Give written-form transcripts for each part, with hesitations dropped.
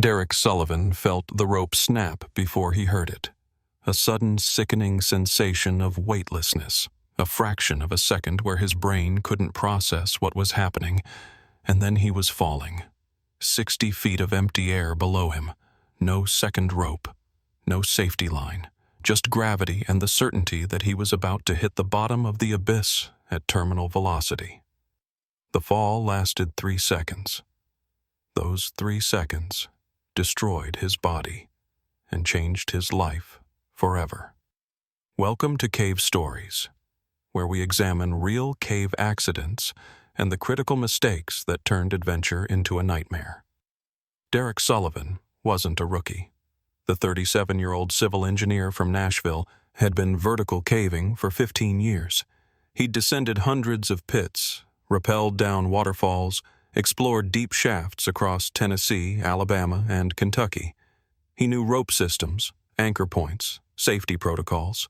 Derek Sullivan felt the rope snap before he heard it. A sudden sickening sensation of weightlessness, a fraction of a second where his brain couldn't process what was happening, and then he was falling. 60 feet of empty air below him. No second rope. No safety line. Just gravity and the certainty that he was about to hit the bottom of the abyss at terminal velocity. The fall lasted 3 seconds. Those 3 seconds destroyed his body and changed his life forever. Welcome to Cave Stories, where we examine real cave accidents and the critical mistakes that turned adventure into a nightmare. Derek Sullivan wasn't a rookie. The 37-year-old civil engineer from Nashville had been vertical caving for 15 years. He'd descended hundreds of pits, rappelled down waterfalls, explored deep shafts across Tennessee, Alabama, and Kentucky. He knew rope systems, anchor points, safety protocols.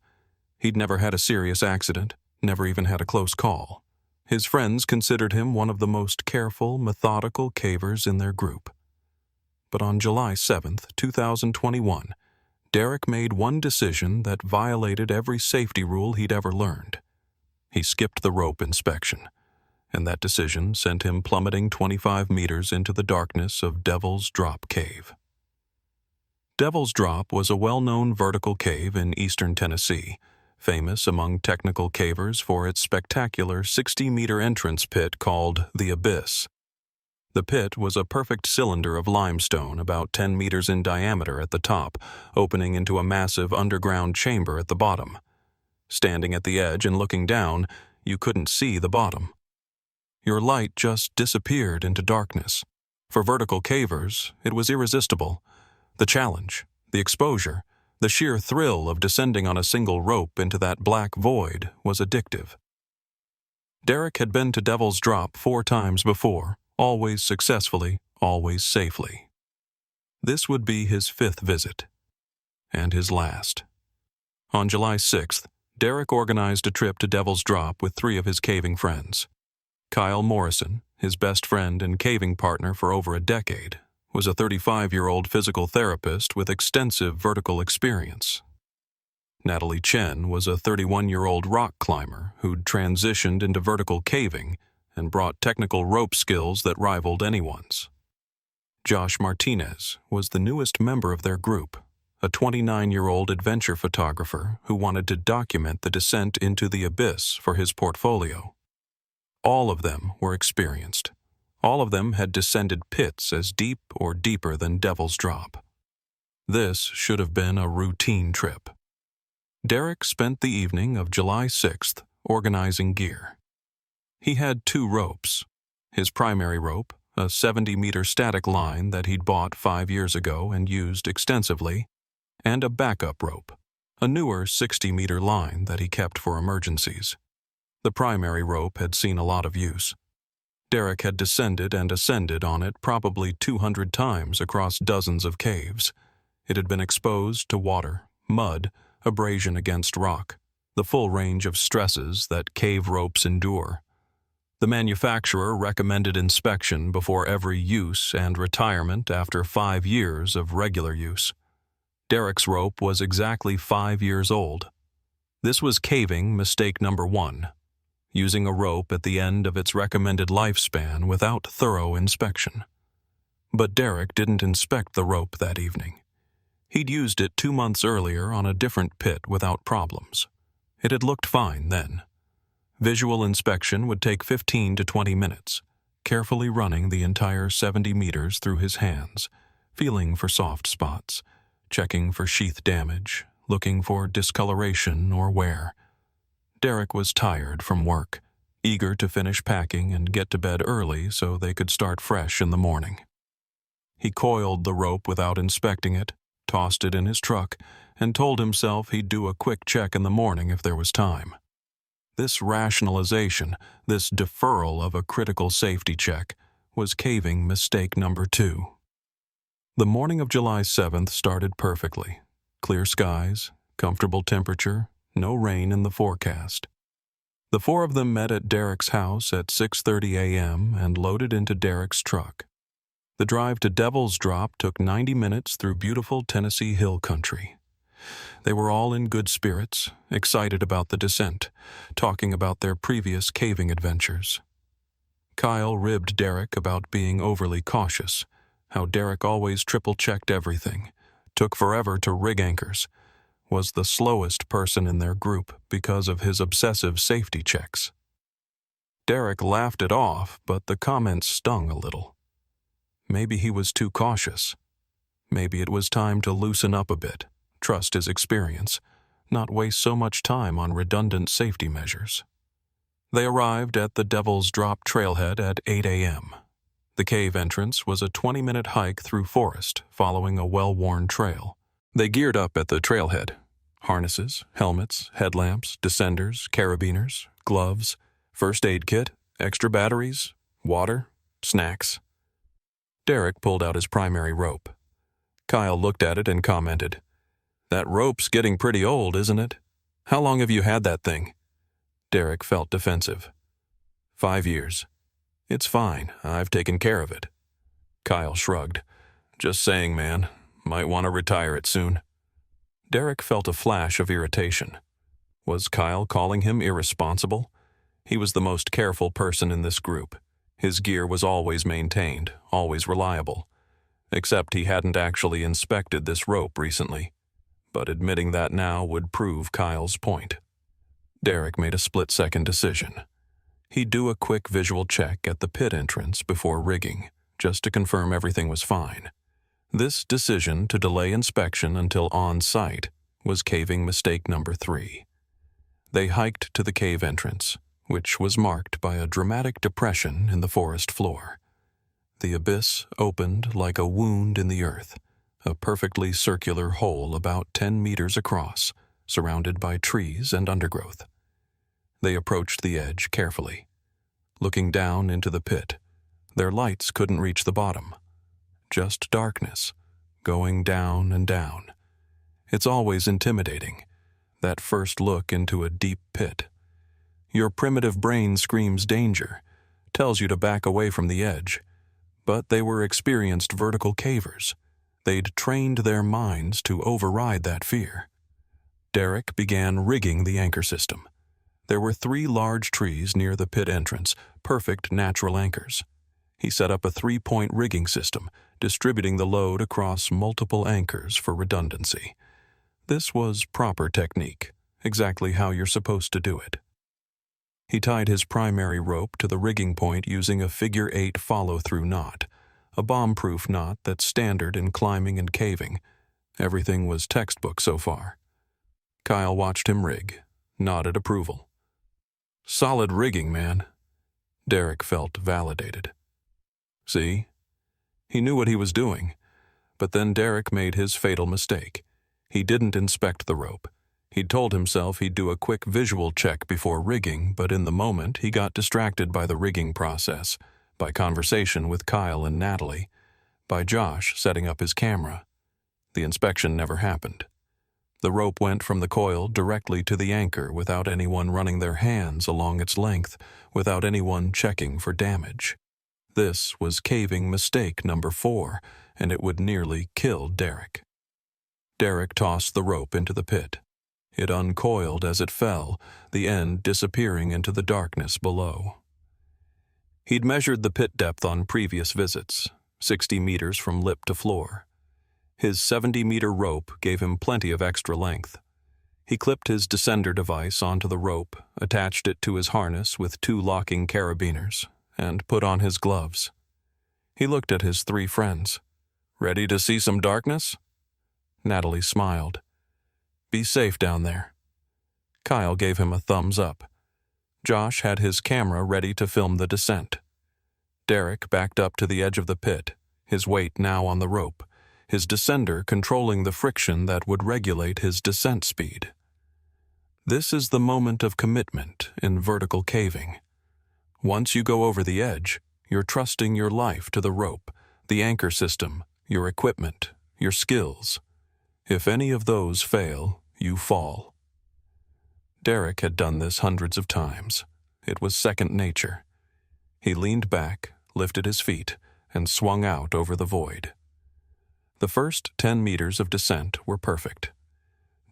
He'd never had a serious accident, never even had a close call. His friends considered him one of the most careful, methodical cavers in their group. But on July 7th, 2021, Derek made one decision that violated every safety rule he'd ever learned. He skipped the rope inspection, and that decision sent him plummeting 25 meters into the darkness of Devil's Drop Cave. Devil's Drop was a well-known vertical cave in eastern Tennessee, famous among technical cavers for its spectacular 60-meter entrance pit called the Abyss. The pit was a perfect cylinder of limestone about 10 meters in diameter at the top, opening into a massive underground chamber at the bottom. Standing at the edge and looking down, you couldn't see the bottom. Your light just disappeared into darkness. For vertical cavers, it was irresistible. The challenge, the exposure, the sheer thrill of descending on a single rope into that black void was addictive. Derek had been to Devil's Drop 4 times before, always successfully, always safely. This would be his 5th visit, and his last. On July 6th, Derek organized a trip to Devil's Drop with 3 of his caving friends. Kyle Morrison, his best friend and caving partner for over a decade, was a 35-year-old physical therapist with extensive vertical experience. Natalie Chen was a 31-year-old rock climber who'd transitioned into vertical caving and brought technical rope skills that rivaled anyone's. Josh Martinez was the newest member of their group, a 29-year-old adventure photographer who wanted to document the descent into the abyss for his portfolio. All of them were experienced. All of them had descended pits as deep or deeper than Devil's Drop. This should have been a routine trip. Derek spent the evening of July 6th organizing gear. He had 2 ropes. His primary rope, a 70-meter static line that he'd bought 5 years ago and used extensively, and a backup rope, a newer 60-meter line that he kept for emergencies. The primary rope had seen a lot of use. Derek had descended and ascended on it probably 200 times across dozens of caves. It had been exposed to water, mud, abrasion against rock, the full range of stresses that cave ropes endure. The manufacturer recommended inspection before every use and retirement after 5 years of regular use. Derek's rope was exactly 5 years old. This was caving mistake number 1. Using a rope at the end of its recommended lifespan without thorough inspection. But Derek didn't inspect the rope that evening. He'd used it 2 months earlier on a different pit without problems. It had looked fine then. Visual inspection would take 15 to 20 minutes, carefully running the entire 70 meters through his hands, feeling for soft spots, checking for sheath damage, looking for discoloration or wear. Derek was tired from work, eager to finish packing and get to bed early so they could start fresh in the morning. He coiled the rope without inspecting it, tossed it in his truck, and told himself he'd do a quick check in the morning if there was time. This rationalization, this deferral of a critical safety check, was caving mistake number 2. The morning of July 7th started perfectly. Clear skies, comfortable temperature, no rain in the forecast. The 4 of them met at Derek's house at 6:30 a.m. and loaded into Derek's truck. The drive to Devil's Drop took 90 minutes through beautiful Tennessee hill country. They were all in good spirits, excited about the descent, talking about their previous caving adventures. Kyle ribbed Derek about being overly cautious, how Derek always triple-checked everything, took forever to rig anchors, was the slowest person in their group because of his obsessive safety checks. Derek laughed it off, but the comments stung a little. Maybe he was too cautious. Maybe it was time to loosen up a bit, trust his experience, not waste so much time on redundant safety measures. They arrived at the Devil's Drop trailhead at 8 a.m. The cave entrance was a 20-minute hike through forest, following a well-worn trail. They geared up at the trailhead. Harnesses, helmets, headlamps, descenders, carabiners, gloves, first aid kit, extra batteries, water, snacks. Derek pulled out his primary rope. Kyle looked at it and commented, "That rope's getting pretty old, isn't it? How long have you had that thing?" Derek felt defensive. 5 years. It's fine, I've taken care of it. Kyle shrugged. Just saying, man. Might want to retire it soon. Derek felt a flash of irritation. Was Kyle calling him irresponsible? He was the most careful person in this group. His gear was always maintained, always reliable. Except he hadn't actually inspected this rope recently. But admitting that now would prove Kyle's point. Derek made a split-second decision. He'd do a quick visual check at the pit entrance before rigging, just to confirm everything was fine. This decision to delay inspection until on-site was caving mistake number 3. They hiked to the cave entrance, which was marked by a dramatic depression in the forest floor. The abyss opened like a wound in the earth, a perfectly circular hole about 10 meters across, surrounded by trees and undergrowth. They approached the edge carefully. Looking down into the pit, their lights couldn't reach the bottom. Just darkness, going down and down. It's always intimidating, that first look into a deep pit. Your primitive brain screams danger, tells you to back away from the edge. But they were experienced vertical cavers. They'd trained their minds to override that fear. Derek began rigging the anchor system. There were 3 large trees near the pit entrance, perfect natural anchors. He set up a 3-point rigging system, distributing the load across multiple anchors for redundancy. This was proper technique, exactly how you're supposed to do it. He tied his primary rope to the rigging point using a figure-8 follow-through knot, a bomb-proof knot that's standard in climbing and caving. Everything was textbook so far. Kyle watched him rig, nodded approval. Solid rigging, man. Derek felt validated. See? He knew what he was doing. But then Derek made his fatal mistake. He didn't inspect the rope. He'd told himself he'd do a quick visual check before rigging, but in the moment he got distracted by the rigging process, by conversation with Kyle and Natalie, by Josh setting up his camera. The inspection never happened. The rope went from the coil directly to the anchor without anyone running their hands along its length, without anyone checking for damage. This was caving mistake number 4, and it would nearly kill Derek. Derek tossed the rope into the pit. It uncoiled as it fell, the end disappearing into the darkness below. He'd measured the pit depth on previous visits, 60 meters from lip to floor. His 70-meter rope gave him plenty of extra length. He clipped his descender device onto the rope, attached it to his harness with 2 locking carabiners, and put on his gloves. He looked at his 3 friends. Ready to see some darkness? Natalie smiled. Be safe down there. Kyle gave him a thumbs up. Josh had his camera ready to film the descent. Derek backed up to the edge of the pit, his weight now on the rope, his descender controlling the friction that would regulate his descent speed. This is the moment of commitment in vertical caving. Once you go over the edge, you're trusting your life to the rope, the anchor system, your equipment, your skills. If any of those fail, you fall. Derek had done this hundreds of times. It was second nature. He leaned back, lifted his feet, and swung out over the void. The first 10 meters of descent were perfect.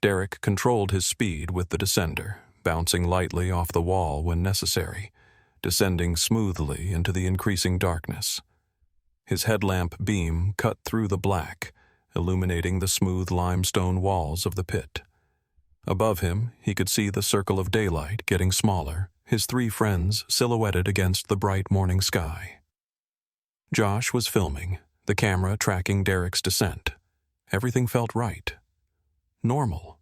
Derek controlled his speed with the descender, bouncing lightly off the wall when necessary, descending smoothly into the increasing darkness. His headlamp beam cut through the black, illuminating the smooth limestone walls of the pit. Above him, he could see the circle of daylight getting smaller, his three friends silhouetted against the bright morning sky. Josh was filming, the camera tracking Derek's descent. Everything felt right. Normal.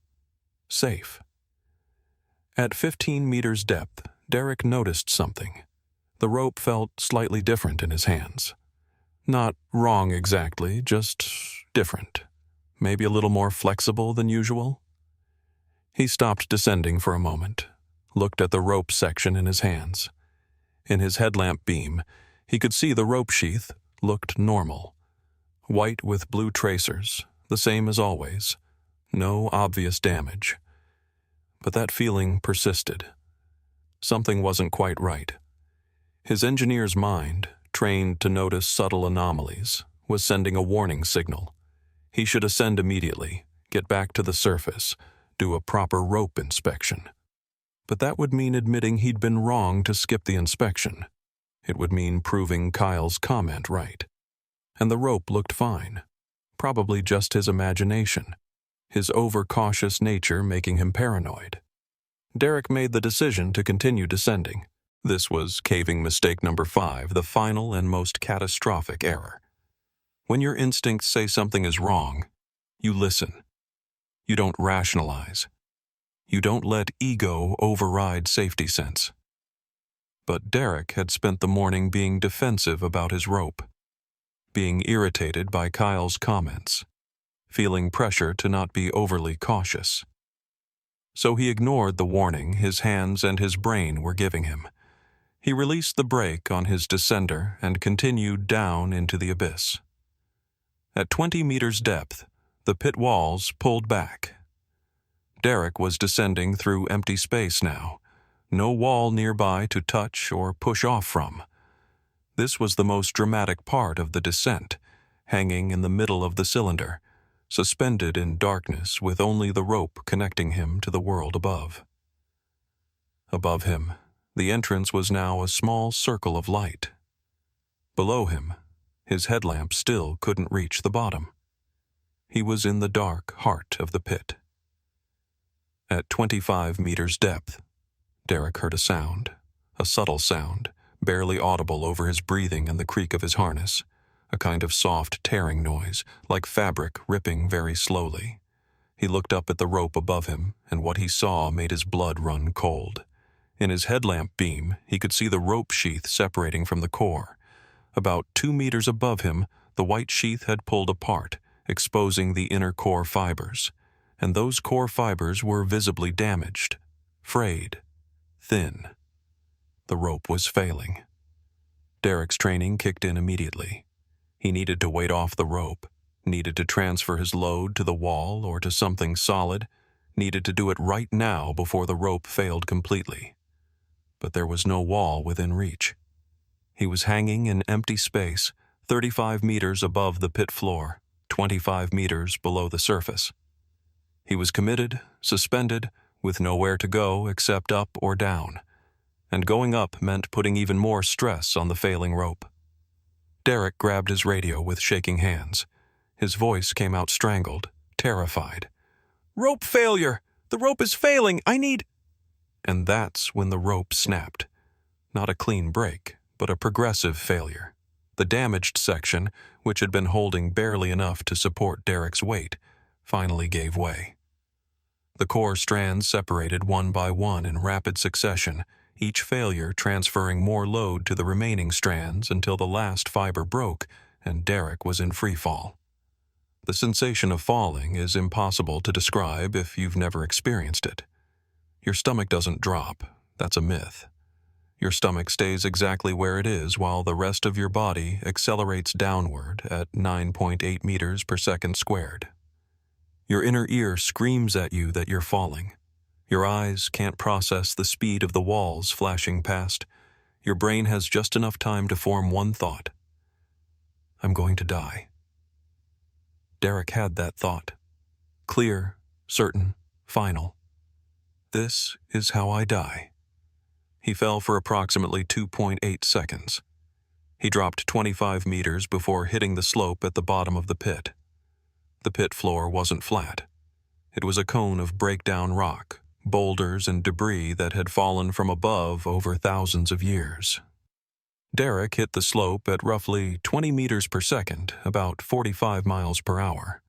Safe. At 15 meters depth, Derek noticed something. The rope felt slightly different in his hands. Not wrong exactly, just different. Maybe a little more flexible than usual. He stopped descending for a moment, looked at the rope section in his hands. In his headlamp beam, he could see the rope sheath looked normal. White with blue tracers, the same as always. No obvious damage. But that feeling persisted. Something wasn't quite right. His engineer's mind, trained to notice subtle anomalies, was sending a warning signal. He should ascend immediately, get back to the surface, do a proper rope inspection. But that would mean admitting he'd been wrong to skip the inspection. It would mean proving Kyle's comment right. And the rope looked fine. Probably just his imagination. His overcautious nature making him paranoid. Derek made the decision to continue descending. This was caving mistake number 5, the final and most catastrophic error. When your instincts say something is wrong, you listen. You don't rationalize. You don't let ego override safety sense. But Derek had spent the morning being defensive about his rope, being irritated by Kyle's comments, feeling pressure to not be overly cautious. So he ignored the warning his hands and his brain were giving him. He released the brake on his descender and continued down into the abyss. At 20 meters depth, the pit walls pulled back. Derek was descending through empty space now, no wall nearby to touch or push off from. This was the most dramatic part of the descent, hanging in the middle of the cylinder, suspended in darkness with only the rope connecting him to the world above. Above him, the entrance was now a small circle of light. Below him, his headlamp still couldn't reach the bottom. He was in the dark heart of the pit. At 25 meters depth, Derek heard a sound, a subtle sound, barely audible over his breathing and the creak of his harness, a kind of soft tearing noise, like fabric ripping very slowly. He looked up at the rope above him, and what he saw made his blood run cold. In his headlamp beam, he could see the rope sheath separating from the core. About 2 meters above him, the white sheath had pulled apart, exposing the inner core fibers, and those core fibers were visibly damaged, frayed, thin. The rope was failing. Derek's training kicked in immediately. He needed to weight off the rope, needed to transfer his load to the wall or to something solid, needed to do it right now before the rope failed completely. But there was no wall within reach. He was hanging in empty space, 35 meters above the pit floor, 25 meters below the surface. He was committed, suspended, with nowhere to go except up or down. And going up meant putting even more stress on the failing rope. Derek grabbed his radio with shaking hands. His voice came out strangled, terrified. "Rope failure! The rope is failing! I need—" And that's when the rope snapped. Not a clean break, but a progressive failure. The damaged section, which had been holding barely enough to support Derek's weight, finally gave way. The core strands separated one by one in rapid succession, each failure transferring more load to the remaining strands until the last fiber broke and Derek was in free fall. The sensation of falling is impossible to describe if you've never experienced it. Your stomach doesn't drop, that's a myth. Your stomach stays exactly where it is while the rest of your body accelerates downward at 9.8 meters per second squared. Your inner ear screams at you that you're falling. Your eyes can't process the speed of the walls flashing past. Your brain has just enough time to form one thought. I'm going to die. Derek had that thought. Clear, certain, final. This is how I die. He fell for approximately 2.8 seconds. He dropped 25 meters before hitting the slope at the bottom of the pit. The pit floor wasn't flat. It was a cone of breakdown rock, boulders and debris that had fallen from above over thousands of years. Derek hit the slope at roughly 20 meters per second, about 45 miles per hour.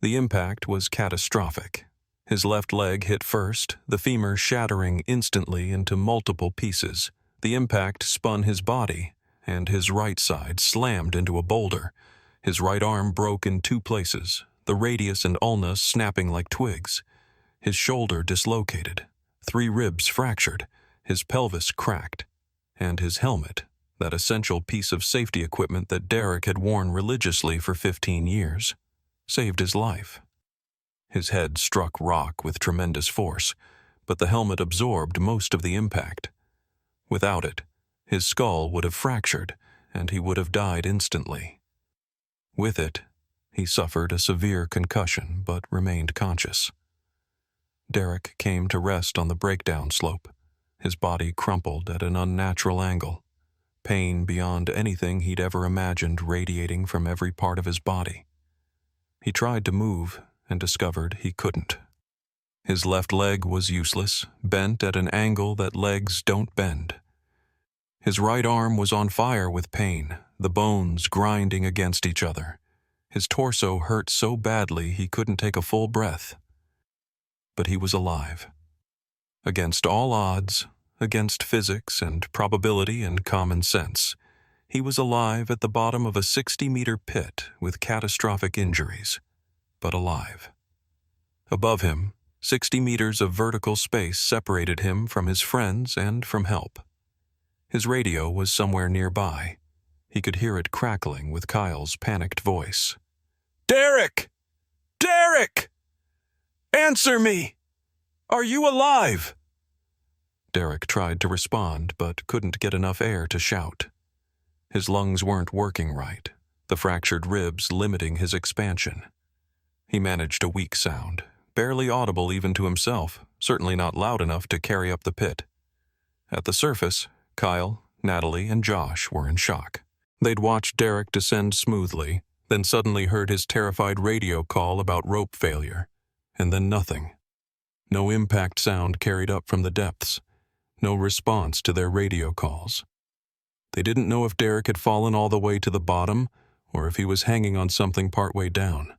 The impact was catastrophic. His left leg hit first, the femur shattering instantly into multiple pieces. The impact spun his body, and his right side slammed into a boulder. His right arm broke in 2 places, the radius and ulna snapping like twigs. His shoulder dislocated, 3 ribs fractured, his pelvis cracked, and his helmet, that essential piece of safety equipment that Derek had worn religiously for 15 years, saved his life. His head struck rock with tremendous force, but the helmet absorbed most of the impact. Without it, his skull would have fractured, and he would have died instantly. With it, he suffered a severe concussion but remained conscious. Derek came to rest on the breakdown slope, his body crumpled at an unnatural angle, pain beyond anything he'd ever imagined radiating from every part of his body. He tried to move and discovered he couldn't. His left leg was useless, bent at an angle that legs don't bend. His right arm was on fire with pain, the bones grinding against each other. His torso hurt so badly he couldn't take a full breath. But he was alive. Against all odds, against physics and probability and common sense, he was alive at the bottom of a 60-meter pit with catastrophic injuries, but alive. Above him, 60 meters of vertical space separated him from his friends and from help. His radio was somewhere nearby. He could hear it crackling with Kyle's panicked voice. "Derek! Derek! Answer me! Are you alive?" Derek tried to respond, but couldn't get enough air to shout. His lungs weren't working right, the fractured ribs limiting his expansion. He managed a weak sound, barely audible even to himself, certainly not loud enough to carry up the pit. At the surface, Kyle, Natalie, and Josh were in shock. They'd watched Derek descend smoothly, then suddenly heard his terrified radio call about rope failure, and then nothing. No impact sound carried up from the depths, no response to their radio calls. They didn't know if Derek had fallen all the way to the bottom or if he was hanging on something partway down.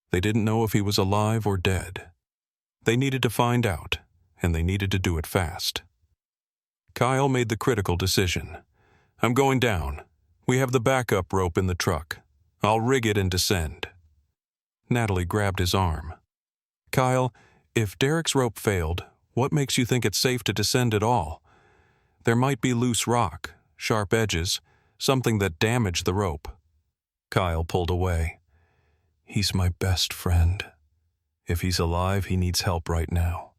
They didn't know if he was alive or dead. They needed to find out, and they needed to do it fast. Kyle made the critical decision. "I'm going down. We have the backup rope in the truck. I'll rig it and descend." Natalie grabbed his arm. "Kyle, if Derek's rope failed, what makes you think it's safe to descend at all? There might be loose rock, sharp edges, something that damaged the rope." Kyle pulled away. "He's my best friend. If he's alive, he needs help right now.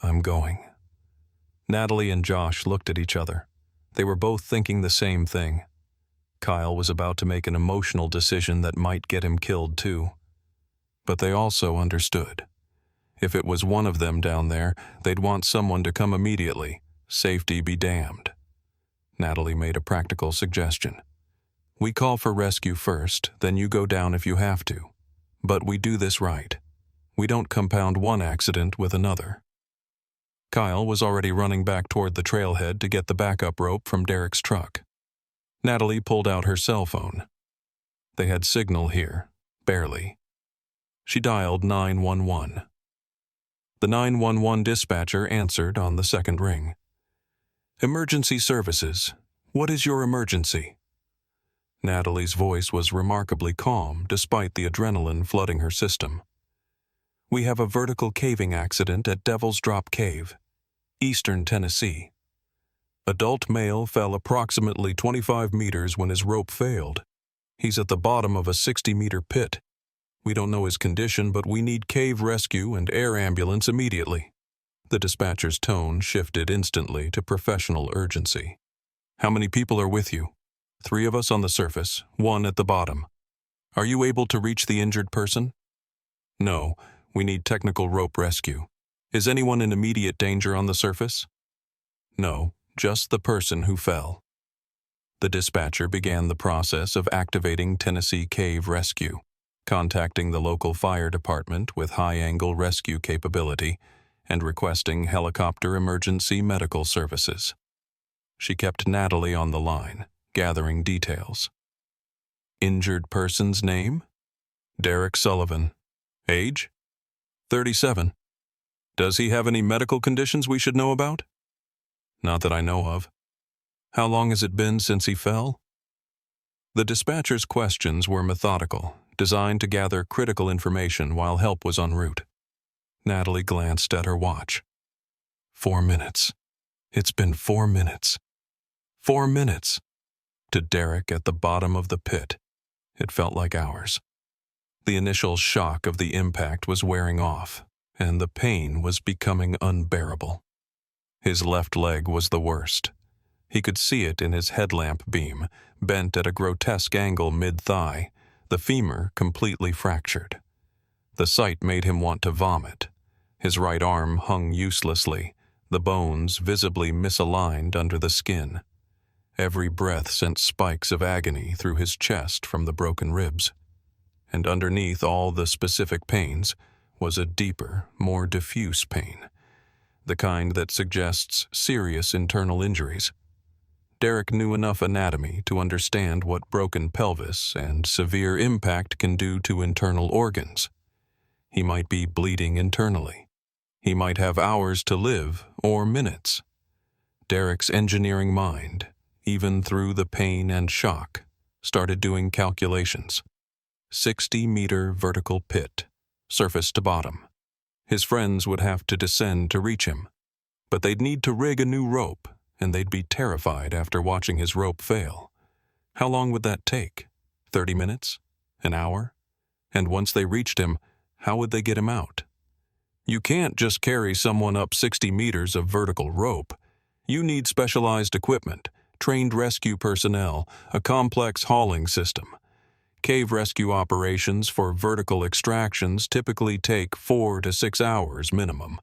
I'm going." Natalie and Josh looked at each other. They were both thinking the same thing. Kyle was about to make an emotional decision that might get him killed too. But they also understood. If it was one of them down there, they'd want someone to come immediately. Safety be damned. Natalie made a practical suggestion. "We call for rescue first, then you go down if you have to. But we do this right. We don't compound one accident with another." Kyle was already running back toward the trailhead to get the backup rope from Derek's truck. Natalie pulled out her cell phone. They had signal here, barely. She dialed 911. The 911 dispatcher answered on the second ring. "Emergency services. What is your emergency?" Natalie's voice was remarkably calm despite the adrenaline flooding her system. "We have a vertical caving accident at Devil's Drop Cave, Eastern Tennessee. Adult male fell approximately 25 meters when his rope failed. He's at the bottom of a 60-meter pit. We don't know his condition, but we need cave rescue and air ambulance immediately." The dispatcher's tone shifted instantly to professional urgency. "How many people are with you?" 3 of us on the surface, 1 at the bottom. Are you able to reach the injured person? No, we need technical rope rescue. Is anyone in immediate danger on the surface? No, just the person who fell. The dispatcher began the process of activating Tennessee Cave Rescue, contacting the local fire department with high-angle rescue capability and requesting helicopter emergency medical services. She kept Natalie on the line, gathering details. Injured person's name? Derek Sullivan. Age? 37. Does he have any medical conditions we should know about? Not that I know of. How long has it been since he fell? The dispatcher's questions were methodical, designed to gather critical information while help was en route. Natalie glanced at her watch. 4 minutes. It's been 4 minutes. 4 minutes. To Derek at the bottom of the pit, it felt like hours. The initial shock of the impact was wearing off, and the pain was becoming unbearable. His left leg was the worst. He could see it in his headlamp beam, bent at a grotesque angle mid-thigh, the femur completely fractured. The sight made him want to vomit. His right arm hung uselessly, the bones visibly misaligned under the skin. Every breath sent spikes of agony through his chest from the broken ribs. And underneath all the specific pains was a deeper, more diffuse pain, the kind that suggests serious internal injuries. Derek knew enough anatomy to understand what broken pelvis and severe impact can do to internal organs. He might be bleeding internally. He might have hours to live, or minutes. Derek's engineering mind, even through the pain and shock, started doing calculations. 60-meter vertical pit, surface to bottom. His friends would have to descend to reach him, but they'd need to rig a new rope, and they'd be terrified after watching his rope fail. How long would that take? 30 minutes? An hour? And once they reached him, how would they get him out? You can't just carry someone up 60 meters of vertical rope. You need specialized equipment, trained rescue personnel, a complex hauling system. Cave rescue operations for vertical extractions typically take 4 to 6 hours minimum.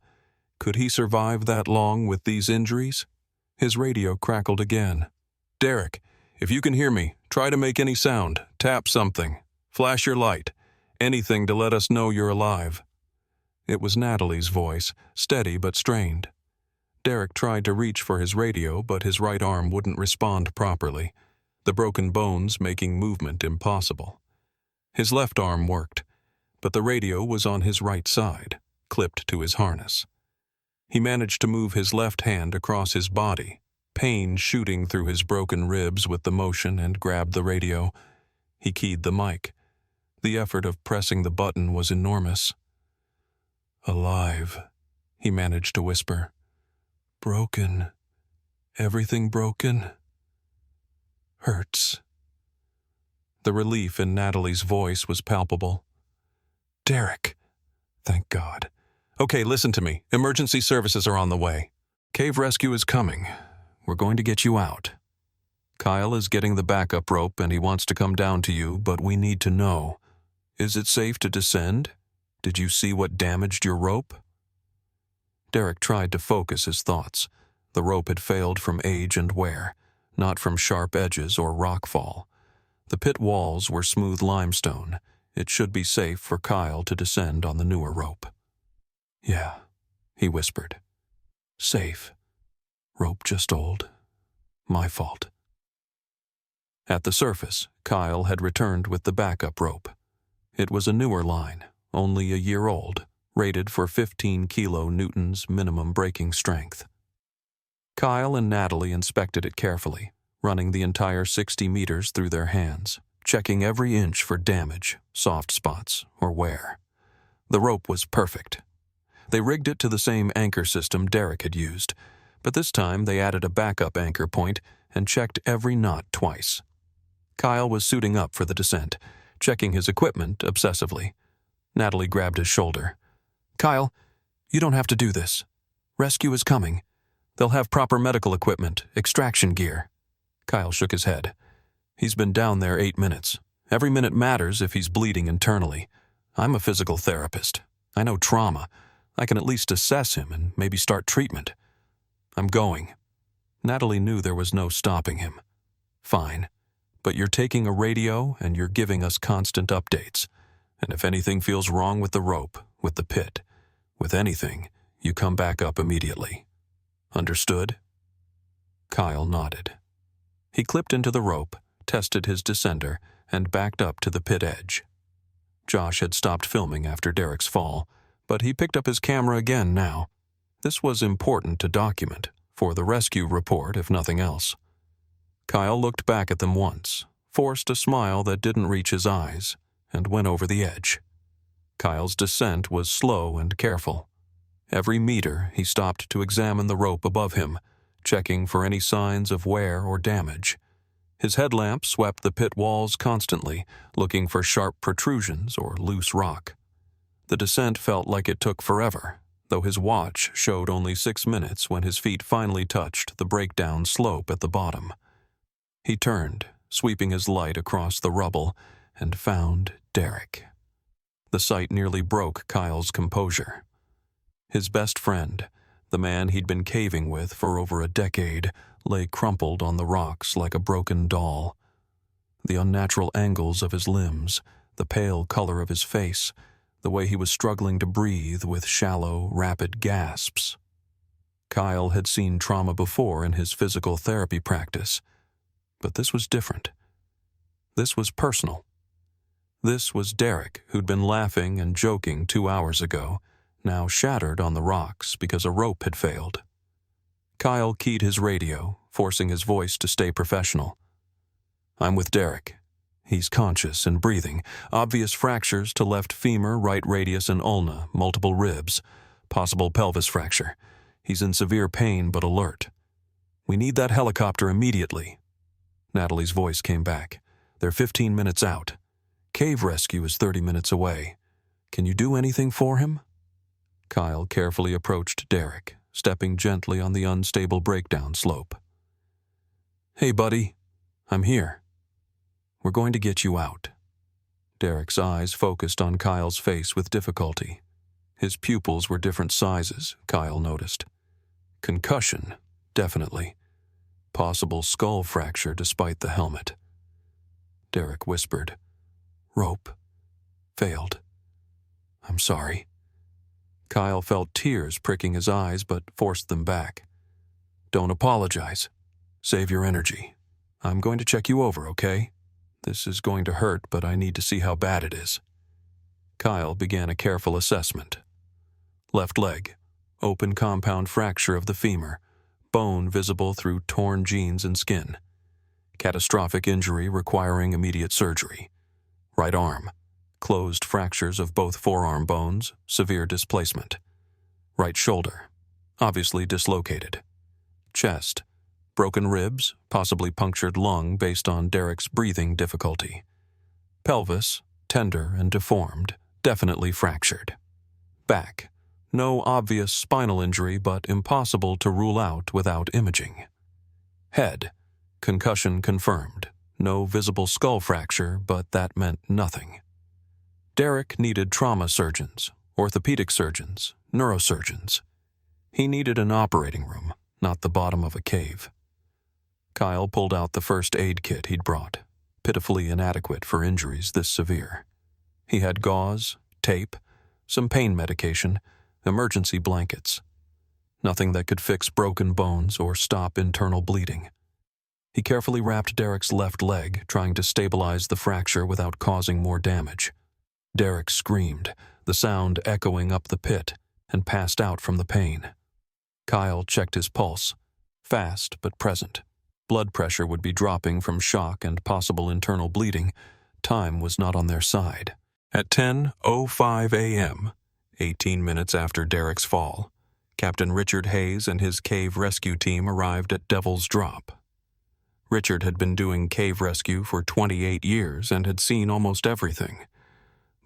Could he survive that long with these injuries? His radio crackled again. Derek, if you can hear me, try to make any sound, tap something, flash your light, anything to let us know you're alive. It was Natalie's voice, steady but strained. Derek tried to reach for his radio, but his right arm wouldn't respond properly, the broken bones making movement impossible. His left arm worked, but the radio was on his right side, clipped to his harness. He managed to move his left hand across his body, pain shooting through his broken ribs with the motion, and grabbed the radio. He keyed the mic. The effort of pressing the button was enormous. Alive, he managed to whisper. Broken. Everything broken. Hurts. The relief in Natalie's voice was palpable. Derek. Thank God. Okay, listen to me. Emergency services are on the way. Cave rescue is coming. We're going to get you out. Kyle is getting the backup rope and he wants to come down to you, but we need to know. Is it safe to descend? Did you see what damaged your rope? Derek tried to focus his thoughts. The rope had failed from age and wear, not from sharp edges or rockfall. The pit walls were smooth limestone. It should be safe for Kyle to descend on the newer rope. Yeah, he whispered. Safe. Rope just old. My fault. At the surface, Kyle had returned with the backup rope. It was a newer line, only a year old, rated for 15 kilonewtons minimum breaking strength. Kyle and Natalie inspected it carefully, running the entire 60 meters through their hands, checking every inch for damage, soft spots, or wear. The rope was perfect. They rigged it to the same anchor system Derek had used, but this time they added a backup anchor point and checked every knot twice. Kyle was suiting up for the descent, checking his equipment obsessively. Natalie grabbed his shoulder. Kyle, you don't have to do this. Rescue is coming. They'll have proper medical equipment, extraction gear. Kyle shook his head. He's been down there 8 minutes. Every minute matters if he's bleeding internally. I'm a physical therapist. I know trauma. I can at least assess him and maybe start treatment. I'm going." Natalie knew there was no stopping him. "Fine. But you're taking a radio and you're giving us constant updates. And if anything feels wrong with the rope, with the pit, with anything, you come back up immediately. Understood?" Kyle nodded. He clipped into the rope, tested his descender, and backed up to the pit edge. Josh had stopped filming after Derek's fall, but he picked up his camera again now. This was important to document, for the rescue report if nothing else. Kyle looked back at them once, forced a smile that didn't reach his eyes, and went over the edge. Kyle's descent was slow and careful. Every meter he stopped to examine the rope above him, checking for any signs of wear or damage. His headlamp swept the pit walls constantly, looking for sharp protrusions or loose rock. The descent felt like it took forever, though his watch showed only 6 minutes when his feet finally touched the breakdown slope at the bottom. He turned, sweeping his light across the rubble, and found Derek. The sight nearly broke Kyle's composure. His best friend, the man he'd been caving with for over a decade, lay crumpled on the rocks like a broken doll. The unnatural angles of his limbs, the pale color of his face, the way he was struggling to breathe with shallow, rapid gasps. Kyle had seen trauma before in his physical therapy practice, but this was different. This was personal. This was Derek, who'd been laughing and joking 2 hours ago, now shattered on the rocks because a rope had failed. Kyle keyed his radio, forcing his voice to stay professional. "I'm with Derek. He's conscious and breathing. Obvious fractures to left femur, right radius and ulna, multiple ribs. Possible pelvis fracture. He's in severe pain but alert. We need that helicopter immediately." Natalie's voice came back. "They're 15 minutes out. Cave rescue is 30 minutes away. Can you do anything for him?" Kyle carefully approached Derek, stepping gently on the unstable breakdown slope. "Hey, buddy. I'm here. We're going to get you out." Derek's eyes focused on Kyle's face with difficulty. His pupils were different sizes, Kyle noticed. Concussion, definitely. Possible skull fracture despite the helmet. Derek whispered, "Rope. Failed. I'm sorry." Kyle felt tears pricking his eyes but forced them back. "Don't apologize. Save your energy. I'm going to check you over, okay? This is going to hurt, but I need to see how bad it is." Kyle began a careful assessment. Left leg, open compound fracture of the femur, bone visible through torn jeans and skin. Catastrophic injury requiring immediate surgery. Right arm, closed fractures of both forearm bones, severe displacement. Right shoulder, obviously dislocated. Chest, broken ribs, possibly punctured lung based on Derek's breathing difficulty. Pelvis, tender and deformed, definitely fractured. Back, no obvious spinal injury but impossible to rule out without imaging. Head, concussion confirmed, no visible skull fracture, but that meant nothing. Derek needed trauma surgeons, orthopedic surgeons, neurosurgeons. He needed an operating room, not the bottom of a cave. Kyle pulled out the first aid kit he'd brought, pitifully inadequate for injuries this severe. He had gauze, tape, some pain medication, emergency blankets. Nothing that could fix broken bones or stop internal bleeding. He carefully wrapped Derek's left leg, trying to stabilize the fracture without causing more damage. Derek screamed, the sound echoing up the pit, and passed out from the pain. Kyle checked his pulse, fast but present. Blood pressure would be dropping from shock and possible internal bleeding. Time was not on their side. At 10:05 a.m., 18 minutes after Derek's fall, Captain Richard Hayes and his cave rescue team arrived at Devil's Drop. Richard had been doing cave rescue for 28 years and had seen almost everything.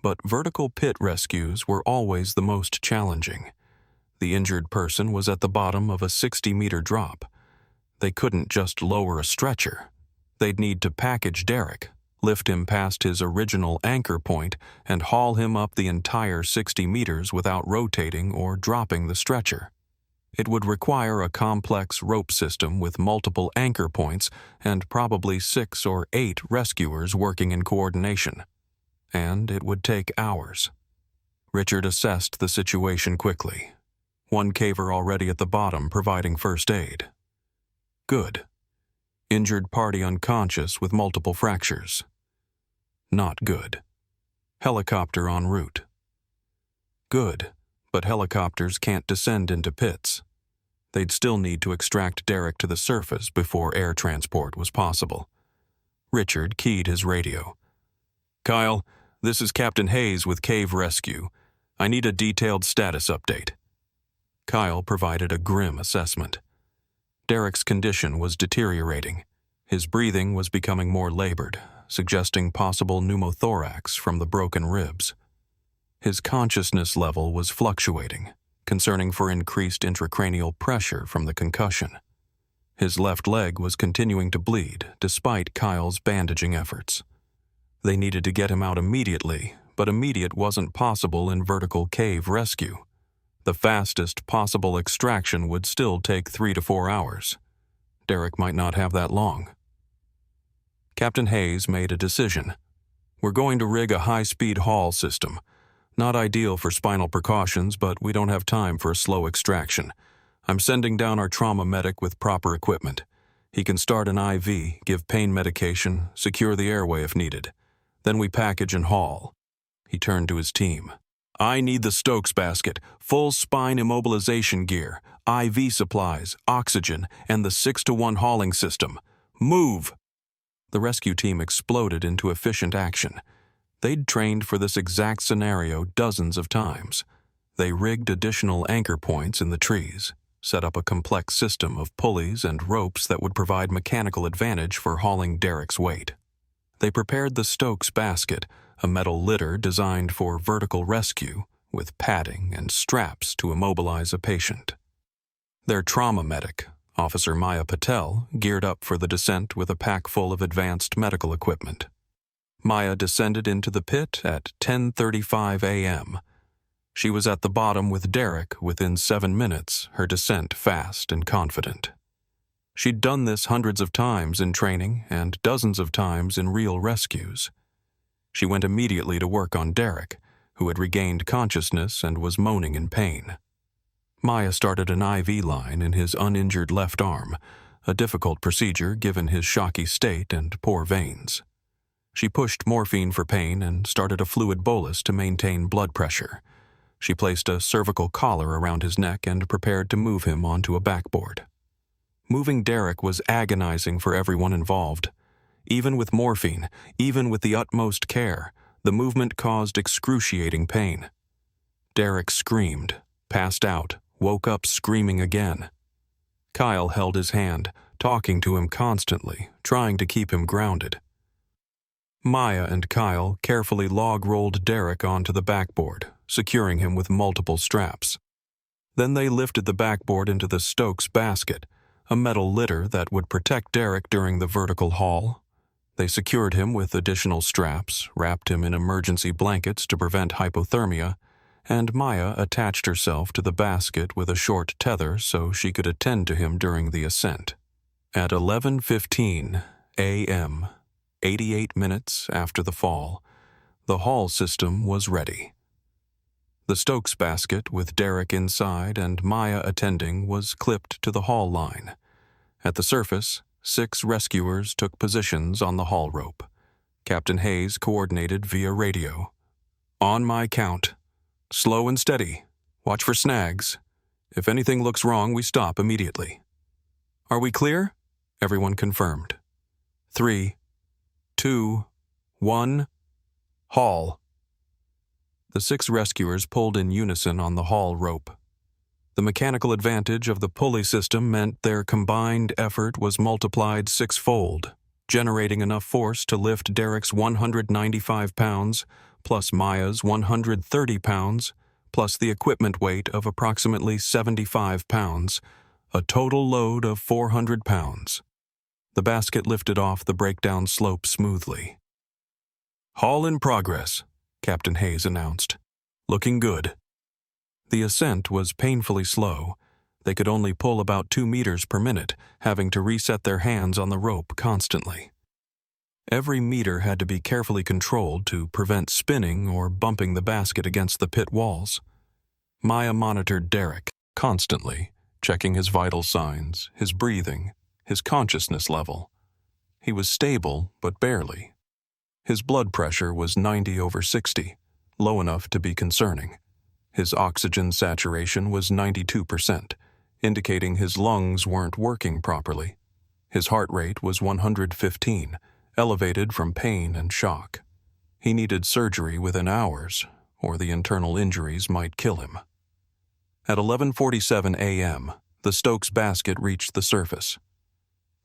But vertical pit rescues were always the most challenging. The injured person was at the bottom of a 60-meter drop. They couldn't just lower a stretcher. They'd need to package Derek, lift him past his original anchor point, and haul him up the entire 60 meters without rotating or dropping the stretcher. It would require a complex rope system with multiple anchor points and probably 6 or 8 rescuers working in coordination. And it would take hours. Richard assessed the situation quickly. One caver already at the bottom providing first aid. Good. Injured party unconscious with multiple fractures. Not good. Helicopter en route. Good, but helicopters can't descend into pits. They'd still need to extract Derek to the surface before air transport was possible. Richard keyed his radio. "Kyle, this is Captain Hayes with Cave Rescue. I need a detailed status update." Kyle provided a grim assessment. Derek's condition was deteriorating. His breathing was becoming more labored, suggesting possible pneumothorax from the broken ribs. His consciousness level was fluctuating, concerning for increased intracranial pressure from the concussion. His left leg was continuing to bleed, despite Kyle's bandaging efforts. They needed to get him out immediately, but immediate wasn't possible in vertical cave rescue. The fastest possible extraction would still take 3 to 4 hours. Derek might not have that long. Captain Hayes made a decision. "We're going to rig a high-speed haul system. Not ideal for spinal precautions, but we don't have time for a slow extraction. I'm sending down our trauma medic with proper equipment. He can start an IV, give pain medication, secure the airway if needed. Then we package and haul." He turned to his team. "I need the Stokes basket, full spine immobilization gear, IV supplies, oxygen, and the 6-to-1 hauling system. Move!" The rescue team exploded into efficient action. They'd trained for this exact scenario dozens of times. They rigged additional anchor points in the trees, set up a complex system of pulleys and ropes that would provide mechanical advantage for hauling Derek's weight. They prepared the Stokes basket, a metal litter designed for vertical rescue, with padding and straps to immobilize a patient. Their trauma medic, Officer Maya Patel, geared up for the descent with a pack full of advanced medical equipment. Maya descended into the pit at 10:35 a.m. She was at the bottom with Derek within 7 minutes, her descent fast and confident. She'd done this hundreds of times in training and dozens of times in real rescues. She went immediately to work on Derek, who had regained consciousness and was moaning in pain. Maya started an IV line in his uninjured left arm, a difficult procedure given his shocky state and poor veins. She pushed morphine for pain and started a fluid bolus to maintain blood pressure. She placed a cervical collar around his neck and prepared to move him onto a backboard. Moving Derek was agonizing for everyone involved. Even with morphine, even with the utmost care, the movement caused excruciating pain. Derek screamed, passed out, woke up screaming again. Kyle held his hand, talking to him constantly, trying to keep him grounded. Maya and Kyle carefully log-rolled Derek onto the backboard, securing him with multiple straps. Then they lifted the backboard into the Stokes basket, a metal litter that would protect Derek during the vertical haul. They secured him with additional straps, wrapped him in emergency blankets to prevent hypothermia, and Maya attached herself to the basket with a short tether so she could attend to him during the ascent. At 11:15 a.m., 88 minutes after the fall, the haul system was ready. The Stokes basket, with Derek inside and Maya attending, was clipped to the haul line. At the surface, 6 rescuers took positions on the haul rope. Captain Hayes coordinated via radio. "On my count. Slow and steady. Watch for snags. If anything looks wrong, we stop immediately." "Are we clear?" Everyone confirmed. 3, 2, 1, haul. The 6 rescuers pulled in unison on the haul rope. The mechanical advantage of the pulley system meant their combined effort was multiplied 6-fold, generating enough force to lift Derek's 195 pounds, plus Maya's 130 pounds, plus the equipment weight of approximately 75 pounds, a total load of 400 pounds. The basket lifted off the breakdown slope smoothly. "Haul in progress," Captain Hayes announced. "Looking good." The ascent was painfully slow. They could only pull about 2 meters per minute, having to reset their hands on the rope constantly. Every meter had to be carefully controlled to prevent spinning or bumping the basket against the pit walls. Maya monitored Derek constantly, checking his vital signs, his breathing, his consciousness level. He was stable, but barely. His blood pressure was 90/60, low enough to be concerning. His oxygen saturation was 92%, indicating his lungs weren't working properly. His heart rate was 115, elevated from pain and shock. He needed surgery within hours, or the internal injuries might kill him. At 11:47 a.m., the Stokes basket reached the surface.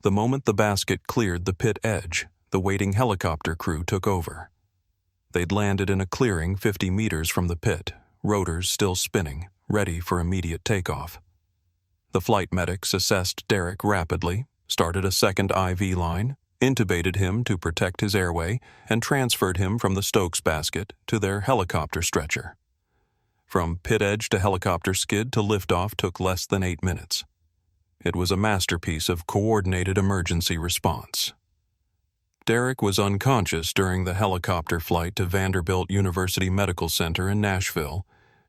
The moment the basket cleared the pit edge, the waiting helicopter crew took over. They'd landed in a clearing 50 meters from the pit, rotors still spinning, ready for immediate takeoff. The flight medics assessed Derek rapidly, started a second IV line, intubated him to protect his airway, and transferred him from the Stokes basket to their helicopter stretcher. From pit edge to helicopter skid to liftoff took less than 8 minutes. It was a masterpiece of coordinated emergency response. Derek was unconscious during the helicopter flight to Vanderbilt University Medical Center in Nashville,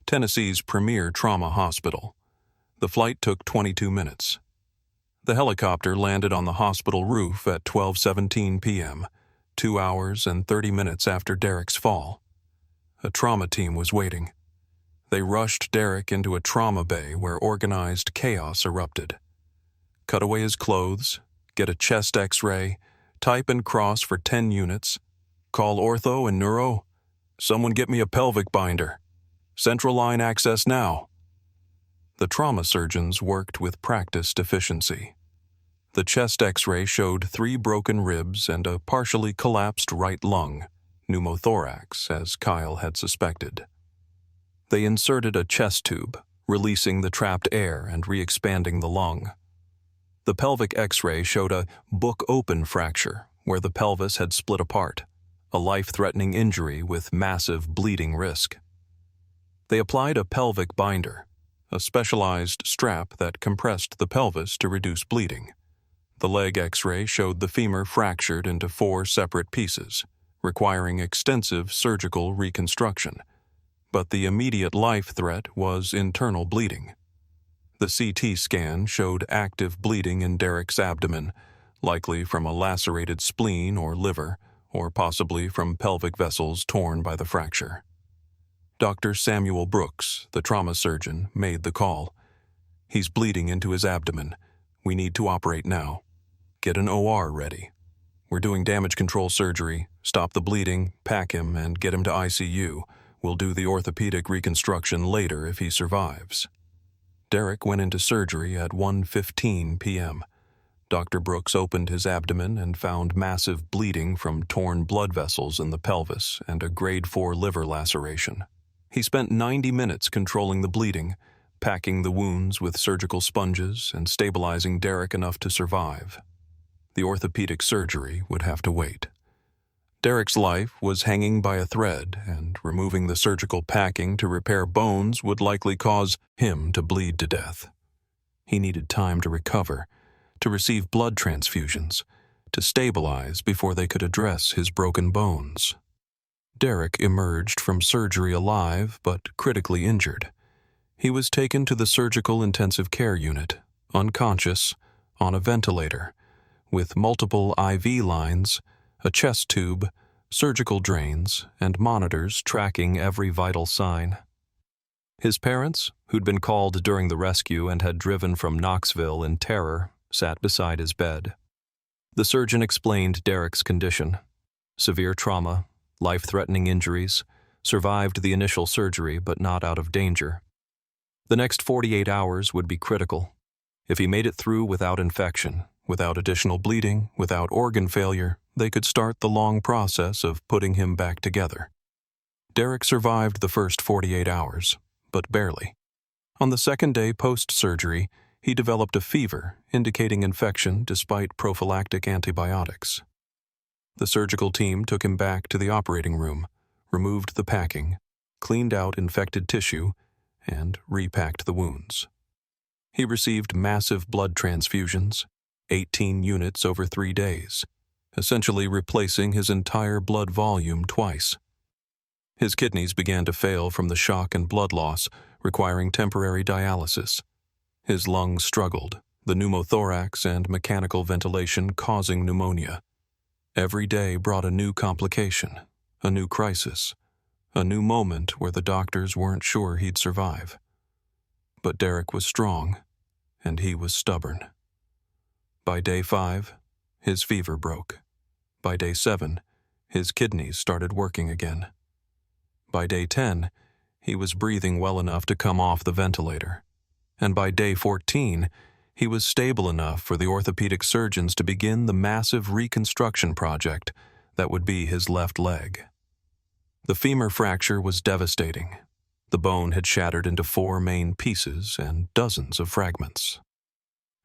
Tennessee's premier trauma hospital. The flight took 22 minutes. The helicopter landed on the hospital roof at 12:17 p.m., 2 hours and 30 minutes after Derek's fall. A trauma team was waiting. They rushed Derek into a trauma bay where organized chaos erupted. Cut away his clothes, get a chest x-ray, type and cross for 10 units, call ortho and neuro, someone get me a pelvic binder, central line access now. The trauma surgeons worked with practiced efficiency. The chest x-ray showed 3 broken ribs and a partially collapsed right lung, pneumothorax, as Kyle had suspected. They inserted a chest tube, releasing the trapped air and re-expanding the lung. The pelvic x-ray showed a book-open fracture where the pelvis had split apart, a life-threatening injury with massive bleeding risk. They applied a pelvic binder, a specialized strap that compressed the pelvis to reduce bleeding. The leg x-ray showed the femur fractured into 4 separate pieces, requiring extensive surgical reconstruction. But the immediate life threat was internal bleeding. The CT scan showed active bleeding in Derek's abdomen, likely from a lacerated spleen or liver, or possibly from pelvic vessels torn by the fracture. Dr. Samuel Brooks, the trauma surgeon, made the call. "He's bleeding into his abdomen. We need to operate now. Get an OR ready. We're doing damage control surgery, stop the bleeding, pack him, and get him to ICU. We'll do the orthopedic reconstruction later if he survives." Derek went into surgery at 1:15 p.m. Dr. Brooks opened his abdomen and found massive bleeding from torn blood vessels in the pelvis and a grade 4 liver laceration. He spent 90 minutes controlling the bleeding, packing the wounds with surgical sponges and stabilizing Derek enough to survive. The orthopedic surgery would have to wait. Derek's life was hanging by a thread, and removing the surgical packing to repair bones would likely cause him to bleed to death. He needed time to recover, to receive blood transfusions, to stabilize before they could address his broken bones. Derek emerged from surgery alive but critically injured. He was taken to the surgical intensive care unit, unconscious, on a ventilator, with multiple IV lines, a chest tube, surgical drains, and monitors tracking every vital sign. His parents, who'd been called during the rescue and had driven from Knoxville in terror, sat beside his bed. The surgeon explained Derek's condition: severe trauma, life-threatening injuries, survived the initial surgery but not out of danger. The next 48 hours would be critical. If he made it through without infection, without additional bleeding, without organ failure, they could start the long process of putting him back together. Derek survived the first 48 hours, but barely. On the second day post-surgery, He developed a fever, indicating infection despite prophylactic antibiotics. The surgical team took him back to the operating room, removed the packing, cleaned out infected tissue, and repacked the wounds. He received massive blood transfusions, 18 units over 3 days, essentially replacing his entire blood volume twice. His kidneys began to fail from the shock and blood loss, requiring temporary dialysis. His lungs struggled, the pneumothorax and mechanical ventilation causing pneumonia. Every day brought a new complication, a new crisis, a new moment where the doctors weren't sure he'd survive. But Derek was strong, and he was stubborn. By day 5, his fever broke. By day 7, his kidneys started working again. By day 10, he was breathing well enough to come off the ventilator. And by day 14, he was stable enough for the orthopedic surgeons to begin the massive reconstruction project that would be his left leg. The femur fracture was devastating. The bone had shattered into 4 main pieces and dozens of fragments.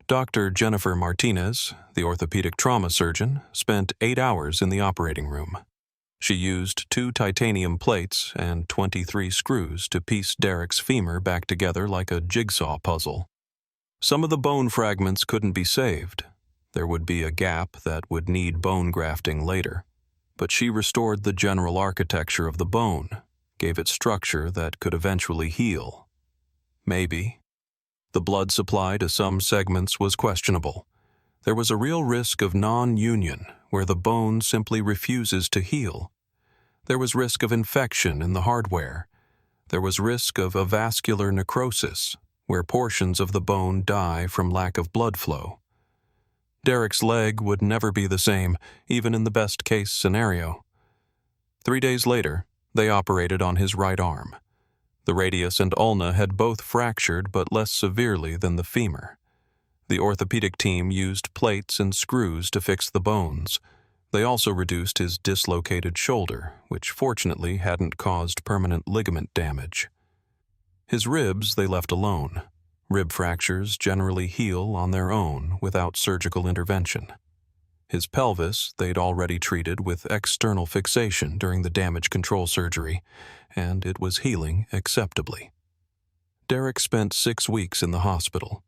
Dr. Jennifer Martinez, the orthopedic trauma surgeon, spent 8 hours in the operating room. She used 2 titanium plates and 23 screws to piece Derek's femur back together like a jigsaw puzzle. Some of the bone fragments couldn't be saved. There would be a gap that would need bone grafting later. But she restored the general architecture of the bone, gave it structure that could eventually heal. Maybe. The blood supply to some segments was questionable. There was a real risk of non-union, where the bone simply refuses to heal. There was risk of infection in the hardware. There was risk of avascular necrosis, where portions of the bone die from lack of blood flow. Derek's leg would never be the same, even in the best-case scenario. 3 days later, they operated on his right arm. The radius and ulna had both fractured, but less severely than the femur. The orthopedic team used plates and screws to fix the bones. They also reduced his dislocated shoulder, which fortunately hadn't caused permanent ligament damage. His ribs they left alone. Rib fractures generally heal on their own without surgical intervention. His pelvis they'd already treated with external fixation during the damage control surgery, and it was healing acceptably. Derek spent 6 weeks in the hospital,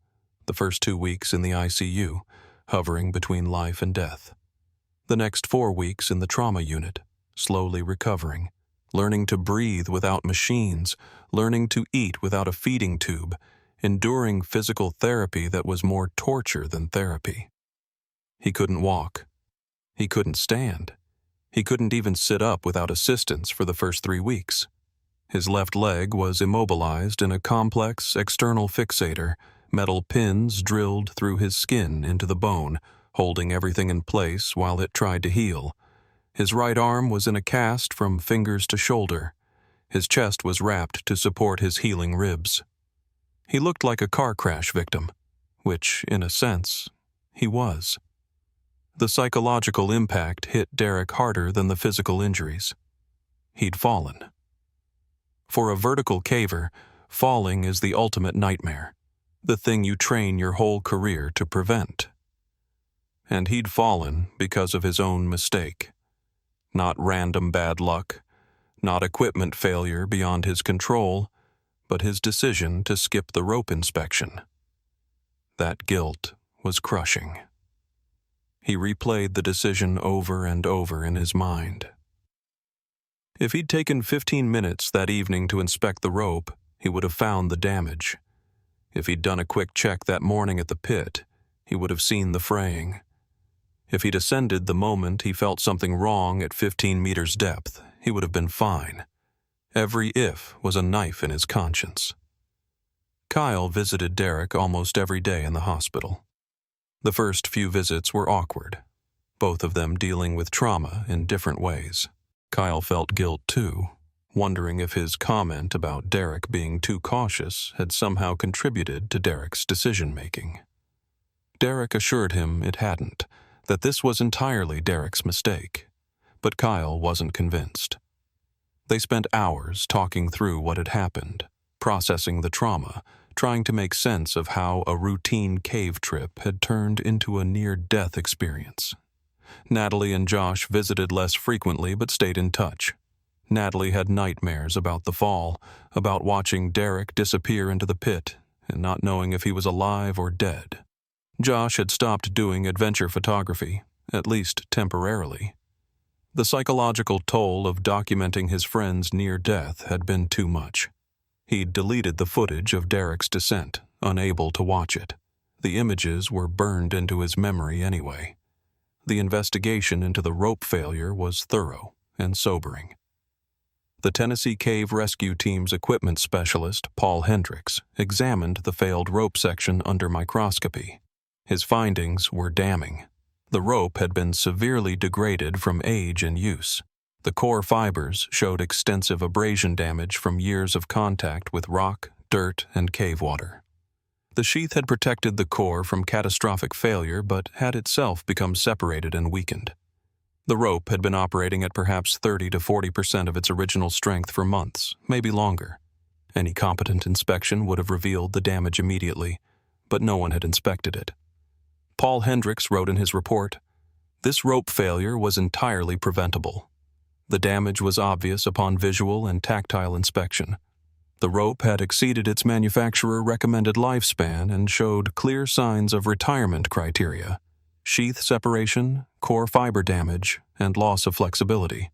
the first 2 weeks in the ICU, hovering between life and death. The next 4 weeks in the trauma unit, slowly recovering, learning to breathe without machines, learning to eat without a feeding tube, enduring physical therapy that was more torture than therapy. He couldn't walk. He couldn't stand. He couldn't even sit up without assistance for the first 3 weeks. His left leg was immobilized in a complex external fixator, metal pins drilled through his skin into the bone, holding everything in place while it tried to heal. His right arm was in a cast from fingers to shoulder. His chest was wrapped to support his healing ribs. He looked like a car crash victim, which, in a sense, he was. The psychological impact hit Derek harder than the physical injuries. He'd fallen. For a vertical caver, falling is the ultimate nightmare, the thing you train your whole career to prevent. And he'd fallen because of his own mistake. Not random bad luck, not equipment failure beyond his control, but his decision to skip the rope inspection. That guilt was crushing. He replayed the decision over and over in his mind. If he'd taken 15 minutes that evening to inspect the rope, he would have found the damage. If he'd done a quick check that morning at the pit, he would have seen the fraying. If he'd ascended the moment he felt something wrong at 15 meters depth, he would have been fine. Every if was a knife in his conscience. Kyle visited Derek almost every day in the hospital. The first few visits were awkward, both of them dealing with trauma in different ways. Kyle felt guilt too, wondering if his comment about Derek being too cautious had somehow contributed to Derek's decision-making. Derek assured him it hadn't, that this was entirely Derek's mistake, but Kyle wasn't convinced. They spent hours talking through what had happened, processing the trauma, trying to make sense of how a routine cave trip had turned into a near-death experience. Natalie and Josh visited less frequently but stayed in touch. Natalie had nightmares about the fall, about watching Derek disappear into the pit and not knowing if he was alive or dead. Josh had stopped doing adventure photography, at least temporarily. The psychological toll of documenting his friend's near death had been too much. He'd deleted the footage of Derek's descent, unable to watch it. The images were burned into his memory anyway. The investigation into the rope failure was thorough and sobering. The Tennessee Cave Rescue Team's equipment specialist, Paul Hendricks, examined the failed rope section under microscopy. His findings were damning. The rope had been severely degraded from age and use. The core fibers showed extensive abrasion damage from years of contact with rock, dirt, and cave water. The sheath had protected the core from catastrophic failure but had itself become separated and weakened. The rope had been operating at perhaps 30 to 40% of its original strength for months, maybe longer. Any competent inspection would have revealed the damage immediately, but no one had inspected it. Paul Hendricks wrote in his report, "This rope failure was entirely preventable. The damage was obvious upon visual and tactile inspection. The rope had exceeded its manufacturer-recommended lifespan and showed clear signs of retirement criteria: sheath separation, core fiber damage, and loss of flexibility.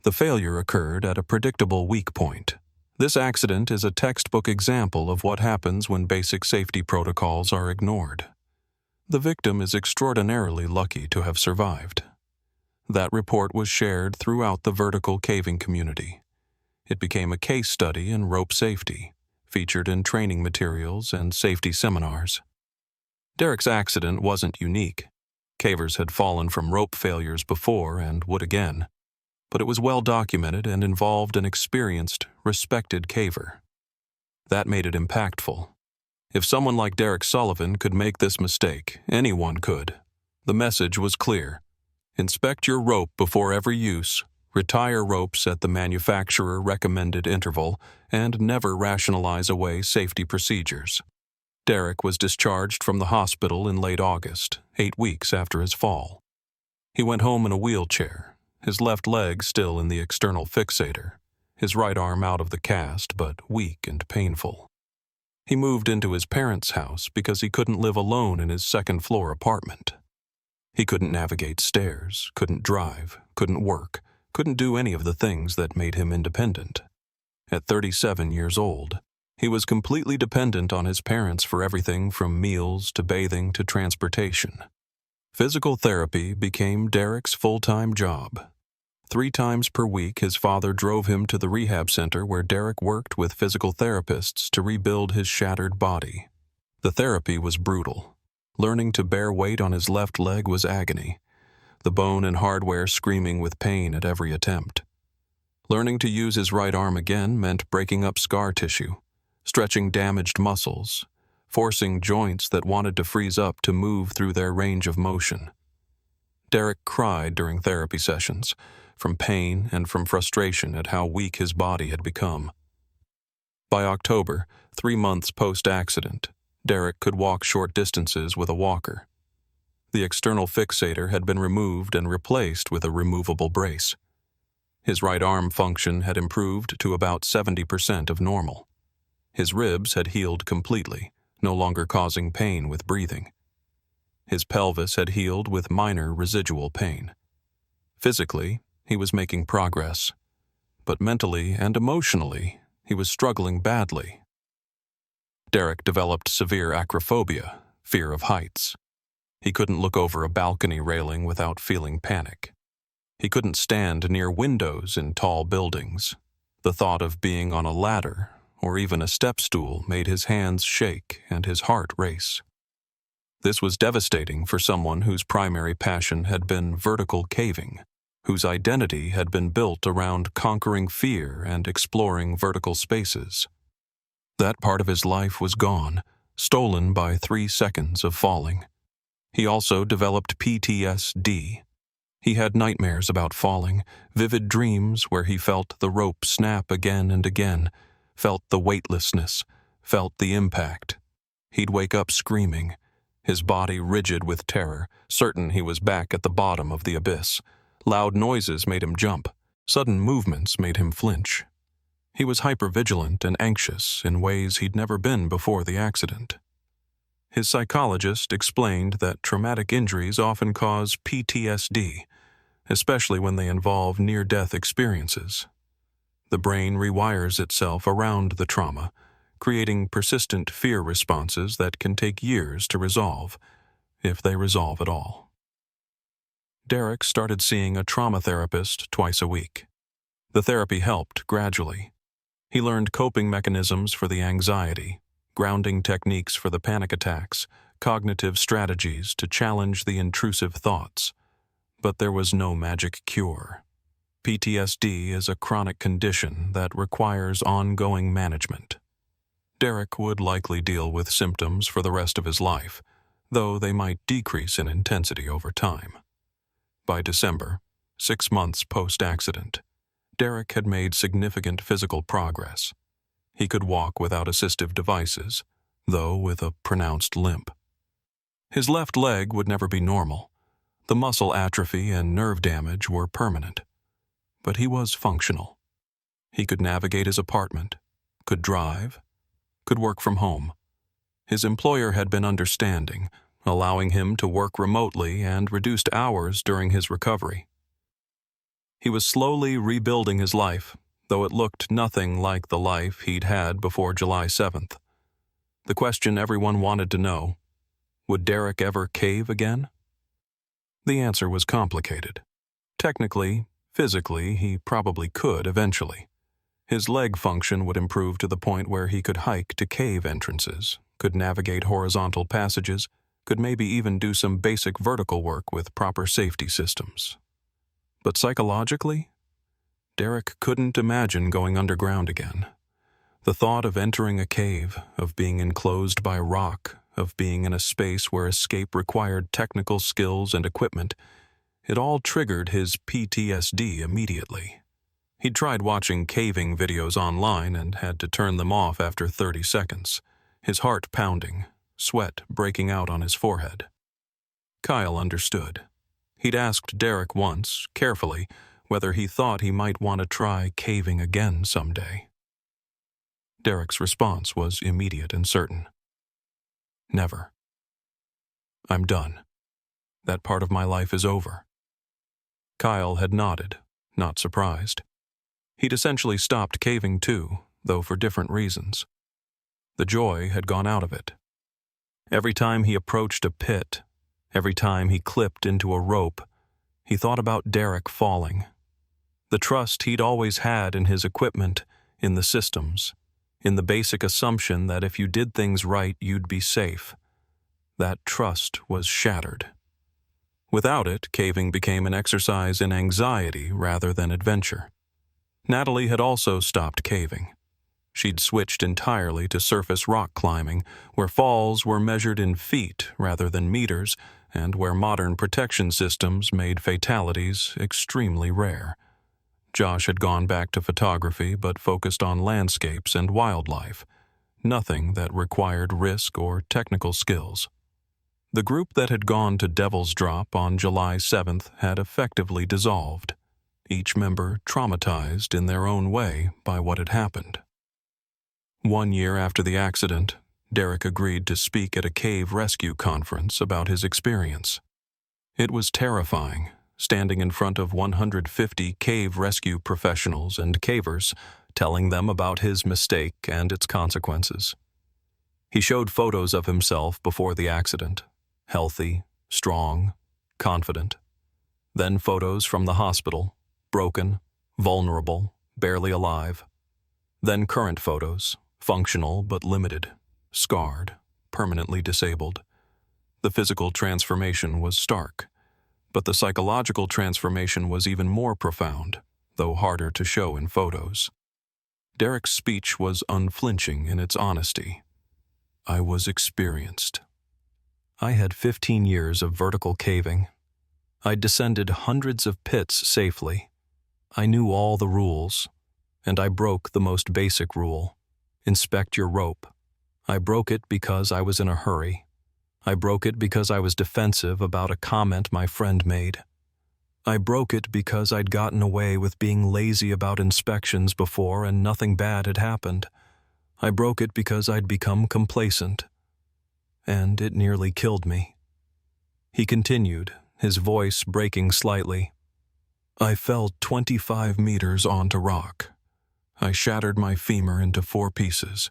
The failure occurred at a predictable weak point. This accident is a textbook example of what happens when basic safety protocols are ignored. The victim is extraordinarily lucky to have survived." That report was shared throughout the vertical caving community. It became a case study in rope safety, featured in training materials and safety seminars. Derek's accident wasn't unique. Cavers had fallen from rope failures before and would again, but it was well documented and involved an experienced, respected caver. That made it impactful. If someone like Derek Sullivan could make this mistake, anyone could. The message was clear. Inspect your rope before every use, retire ropes at the manufacturer-recommended interval, and never rationalize away safety procedures. Derek was discharged from the hospital in late August, 8 weeks after his fall. He went home in a wheelchair, his left leg still in the external fixator, his right arm out of the cast but weak and painful. He moved into his parents' house because he couldn't live alone in his second-floor apartment. He couldn't navigate stairs, couldn't drive, couldn't work, couldn't do any of the things that made him independent. At 37 years old, he was completely dependent on his parents for everything from meals to bathing to transportation. Physical therapy became Derek's full-time job. 3 times per week, his father drove him to the rehab center where Derek worked with physical therapists to rebuild his shattered body. The therapy was brutal. Learning to bear weight on his left leg was agony, the bone and hardware screaming with pain at every attempt. Learning to use his right arm again meant breaking up scar tissue, stretching damaged muscles, forcing joints that wanted to freeze up to move through their range of motion. Derek cried during therapy sessions, from pain and from frustration at how weak his body had become. By October, 3 months post-accident, Derek could walk short distances with a walker. The external fixator had been removed and replaced with a removable brace. His right arm function had improved to about 70% of normal. His ribs had healed completely, no longer causing pain with breathing. His pelvis had healed with minor residual pain. Physically, he was making progress, but mentally and emotionally, he was struggling badly. Derek developed severe acrophobia, fear of heights. He couldn't look over a balcony railing without feeling panic. He couldn't stand near windows in tall buildings. The thought of being on a ladder or even a step stool made his hands shake and his heart race. This was devastating for someone whose primary passion had been vertical caving, whose identity had been built around conquering fear and exploring vertical spaces. That part of his life was gone, stolen by 3 seconds of falling. He also developed PTSD. He had nightmares about falling, vivid dreams where he felt the rope snap again and again, felt the weightlessness, felt the impact. He'd wake up screaming, his body rigid with terror, certain he was back at the bottom of the abyss. Loud noises made him jump. Sudden movements made him flinch. He was hypervigilant and anxious in ways he'd never been before the accident. His psychologist explained that traumatic injuries often cause PTSD, especially when they involve near-death experiences. The brain rewires itself around the trauma, creating persistent fear responses that can take years to resolve, if they resolve at all. Derek started seeing a trauma therapist twice a week. The therapy helped gradually. He learned coping mechanisms for the anxiety, grounding techniques for the panic attacks, cognitive strategies to challenge the intrusive thoughts. But there was no magic cure. PTSD is a chronic condition that requires ongoing management. Derek would likely deal with symptoms for the rest of his life, though they might decrease in intensity over time. By December, 6 months post-accident, Derek had made significant physical progress. He could walk without assistive devices, though with a pronounced limp. His left leg would never be normal. The muscle atrophy and nerve damage were permanent. But he was functional. He could navigate his apartment, could drive, could work from home. His employer had been understanding, allowing him to work remotely and reduced hours during his recovery. He was slowly rebuilding his life, though it looked nothing like the life he'd had before July 7th. The question everyone wanted to know, would Derek ever cave again? The answer was complicated. Technically, physically, he probably could eventually. His leg function would improve to the point where he could hike to cave entrances, could navigate horizontal passages, could maybe even do some basic vertical work with proper safety systems. But psychologically, Derek couldn't imagine going underground again. The thought of entering a cave, of being enclosed by rock, of being in a space where escape required technical skills and equipment, it all triggered his PTSD immediately. He'd tried watching caving videos online and had to turn them off after 30 seconds, his heart pounding, sweat breaking out on his forehead. Kyle understood. He'd asked Derek once, carefully, whether he thought he might want to try caving again someday. Derek's response was immediate and certain. Never. I'm done. That part of my life is over. Kyle had nodded, not surprised. He'd essentially stopped caving too, though for different reasons. The joy had gone out of it. Every time he approached a pit, every time he clipped into a rope, he thought about Derek falling. The trust he'd always had in his equipment, in the systems, in the basic assumption that if you did things right, you'd be safe. That trust was shattered. Without it, caving became an exercise in anxiety rather than adventure. Natalie had also stopped caving. She'd switched entirely to surface rock climbing, where falls were measured in feet rather than meters, and where modern protection systems made fatalities extremely rare. Josh had gone back to photography but focused on landscapes and wildlife, nothing that required risk or technical skills. The group that had gone to Devil's Drop on July 7th had effectively dissolved, each member traumatized in their own way by what had happened. 1 year after the accident, Derek agreed to speak at a cave rescue conference about his experience. It was terrifying, standing in front of 150 cave rescue professionals and cavers, telling them about his mistake and its consequences. He showed photos of himself before the accident, healthy, strong, confident. Then photos from the hospital, broken, vulnerable, barely alive. Then current photos, functional but limited, scarred, permanently disabled. The physical transformation was stark, but the psychological transformation was even more profound, though harder to show in photos. Derek's speech was unflinching in its honesty. I was experienced. I had 15 years of vertical caving. I'd descended hundreds of pits safely. I knew all the rules, and I broke the most basic rule: inspect your rope, I broke it because I was in a hurry. I broke it because I was defensive about a comment my friend made. I broke it because I'd gotten away with being lazy about inspections before and nothing bad had happened. I broke it because I'd become complacent. And it nearly killed me. He continued, his voice breaking slightly. I fell 25 meters onto rock. I shattered my femur into 4 pieces.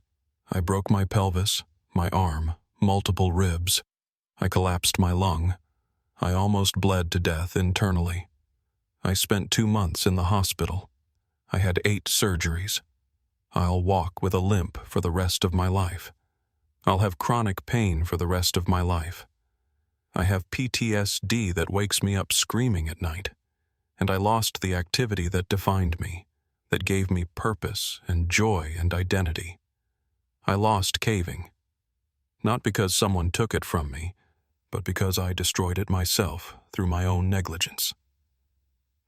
I broke my pelvis, my arm, multiple ribs. I collapsed my lung. I almost bled to death internally. I spent 2 months in the hospital. I had 8 surgeries. I'll walk with a limp for the rest of my life. I'll have chronic pain for the rest of my life. I have PTSD that wakes me up screaming at night. And I lost the activity that defined me, that gave me purpose and joy and identity. I lost caving. Not because someone took it from me, but because I destroyed it myself through my own negligence.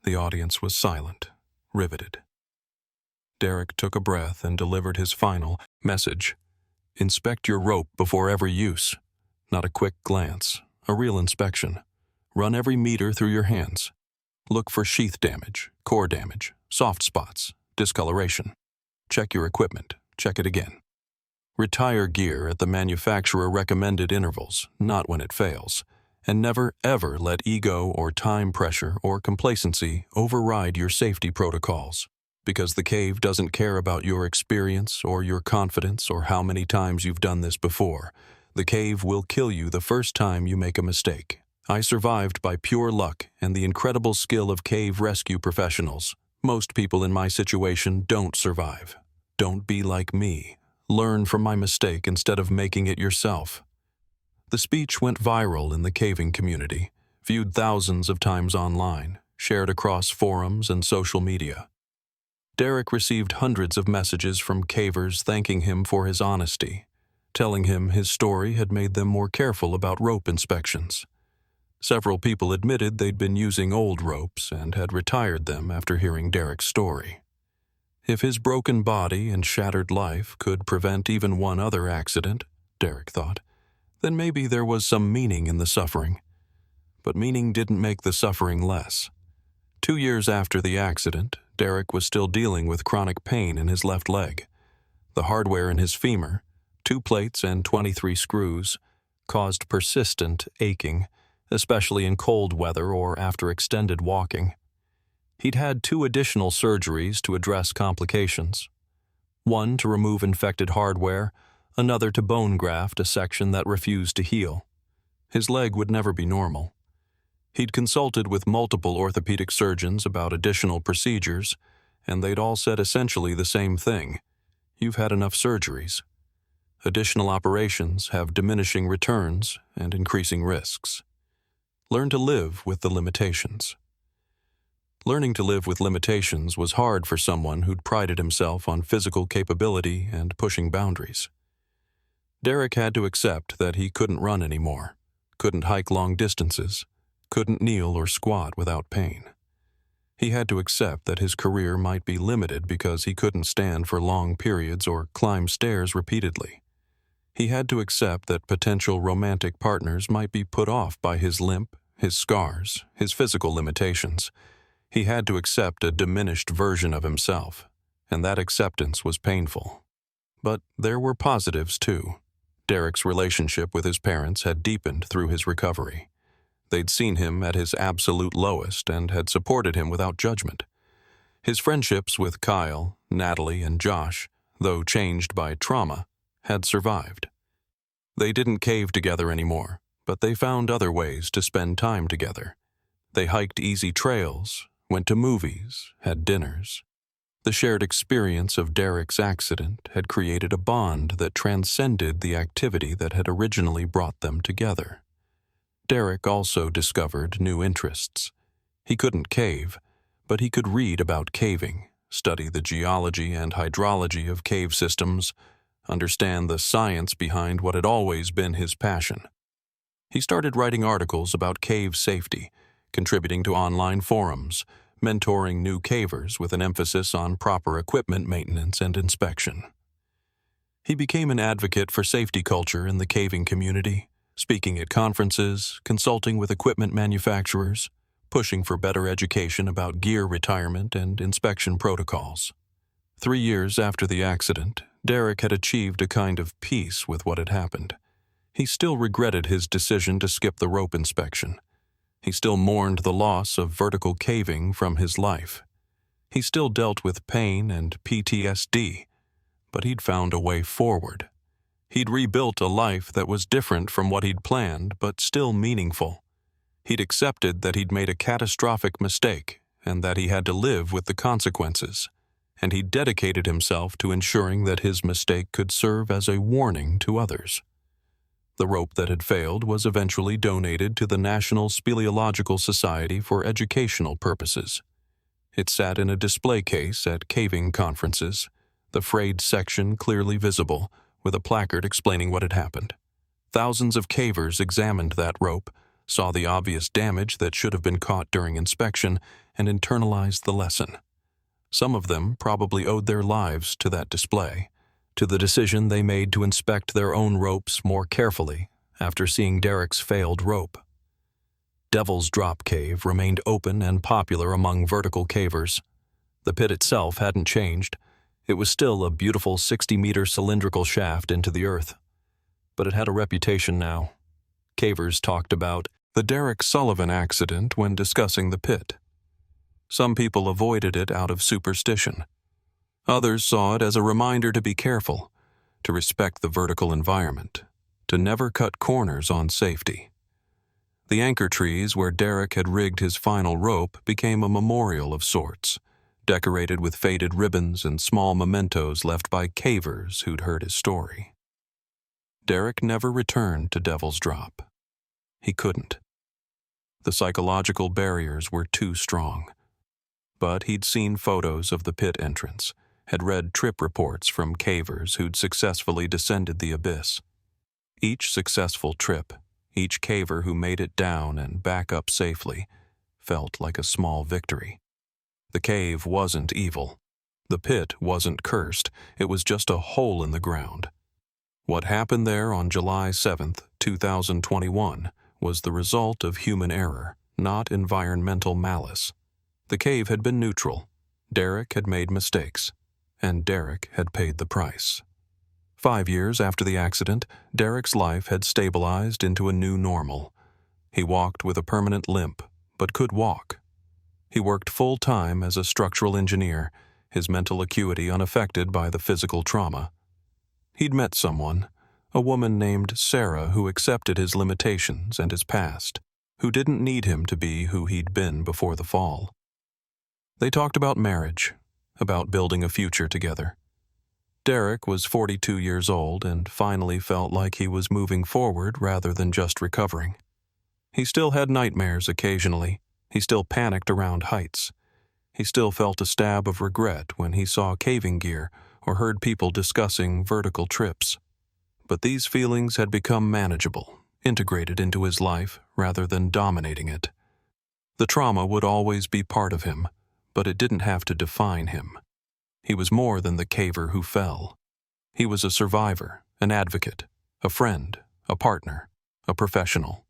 The audience was silent, riveted. Derek took a breath and delivered his final message. Inspect your rope before every use. Not a quick glance, a real inspection. Run every meter through your hands. Look for sheath damage, core damage, soft spots, discoloration. Check your equipment. Check it again. Retire gear at the manufacturer-recommended intervals, not when it fails. And never, ever let ego or time pressure or complacency override your safety protocols. Because the cave doesn't care about your experience or your confidence or how many times you've done this before. The cave will kill you the first time you make a mistake. I survived by pure luck and the incredible skill of cave rescue professionals. Most people in my situation don't survive. Don't be like me. Learn from my mistake instead of making it yourself. The speech went viral in the caving community, viewed thousands of times online, shared across forums and social media. Derek received hundreds of messages from cavers thanking him for his honesty, telling him his story had made them more careful about rope inspections. Several people admitted they'd been using old ropes and had retired them after hearing Derek's story. If his broken body and shattered life could prevent even one other accident, Derek thought, then maybe there was some meaning in the suffering. But meaning didn't make the suffering less. 2 years after the accident, Derek was still dealing with chronic pain in his left leg. The hardware in his femur, 2 plates and 23 screws, caused persistent aching, especially in cold weather or after extended walking. He'd had 2 additional surgeries to address complications. One to remove infected hardware, another to bone graft a section that refused to heal. His leg would never be normal. He'd consulted with multiple orthopedic surgeons about additional procedures, and they'd all said essentially the same thing. You've had enough surgeries. Additional operations have diminishing returns and increasing risks. Learn to live with the limitations. Learning to live with limitations was hard for someone who'd prided himself on physical capability and pushing boundaries. Derek had to accept that he couldn't run anymore, couldn't hike long distances, couldn't kneel or squat without pain. He had to accept that his career might be limited because he couldn't stand for long periods or climb stairs repeatedly. He had to accept that potential romantic partners might be put off by his limp, his scars, his physical limitations. He had to accept a diminished version of himself, and that acceptance was painful. But there were positives too. Derek's relationship with his parents had deepened through his recovery. They'd seen him at his absolute lowest and had supported him without judgment. His friendships with Kyle, Natalie, and Josh, though changed by trauma, had survived. They didn't cave together anymore, but they found other ways to spend time together. They hiked easy trails, went to movies, had dinners. The shared experience of Derek's accident had created a bond that transcended the activity that had originally brought them together. Derek also discovered new interests. He couldn't cave, but he could read about caving, study the geology and hydrology of cave systems, understand the science behind what had always been his passion. He started writing articles about cave safety, contributing to online forums, mentoring new cavers with an emphasis on proper equipment maintenance and inspection. He became an advocate for safety culture in the caving community, speaking at conferences, consulting with equipment manufacturers, pushing for better education about gear retirement and inspection protocols. 3 years after the accident, Derek had achieved a kind of peace with what had happened. He still regretted his decision to skip the rope inspection. He still mourned the loss of vertical caving from his life. He still dealt with pain and PTSD, but he'd found a way forward. He'd rebuilt a life that was different from what he'd planned, but still meaningful. He'd accepted that he'd made a catastrophic mistake and that he had to live with the consequences, and he dedicated himself to ensuring that his mistake could serve as a warning to others. The rope that had failed was eventually donated to the National Speleological Society for educational purposes. It sat in a display case at caving conferences, the frayed section clearly visible, with a placard explaining what had happened. Thousands of cavers examined that rope, saw the obvious damage that should have been caught during inspection, and internalized the lesson. Some of them probably owed their lives to that display, to the decision they made to inspect their own ropes more carefully after seeing Derek's failed rope. Devil's Drop Cave remained open and popular among vertical cavers. The pit itself hadn't changed. It was still a beautiful 60-meter cylindrical shaft into the earth. But it had a reputation now. Cavers talked about the Derek Sullivan accident when discussing the pit. Some people avoided it out of superstition. Others saw it as a reminder to be careful, to respect the vertical environment, to never cut corners on safety. The anchor trees where Derek had rigged his final rope became a memorial of sorts, decorated with faded ribbons and small mementos left by cavers who'd heard his story. Derek never returned to Devil's Drop. He couldn't. The psychological barriers were too strong. But he'd seen photos of the pit entrance, had read trip reports from cavers who'd successfully descended the abyss. Each successful trip, each caver who made it down and back up safely, felt like a small victory. The cave wasn't evil. The pit wasn't cursed. It was just a hole in the ground. What happened there on July 7th, 2021, was the result of human error, not environmental malice. The cave had been neutral. Derek had made mistakes, and Derek had paid the price. 5 years after the accident, Derek's life had stabilized into a new normal. He walked with a permanent limp, but could walk. He worked full-time as a structural engineer, his mental acuity unaffected by the physical trauma. He'd met someone, a woman named Sarah, who accepted his limitations and his past, who didn't need him to be who he'd been before the fall. They talked about marriage, about building a future together. Derek was 42 years old and finally felt like he was moving forward rather than just recovering. He still had nightmares occasionally. He still panicked around heights. He still felt a stab of regret when he saw caving gear or heard people discussing vertical trips. But these feelings had become manageable, integrated into his life rather than dominating it. The trauma would always be part of him, but it didn't have to define him. He was more than the caver who fell. He was a survivor, an advocate, a friend, a partner, a professional.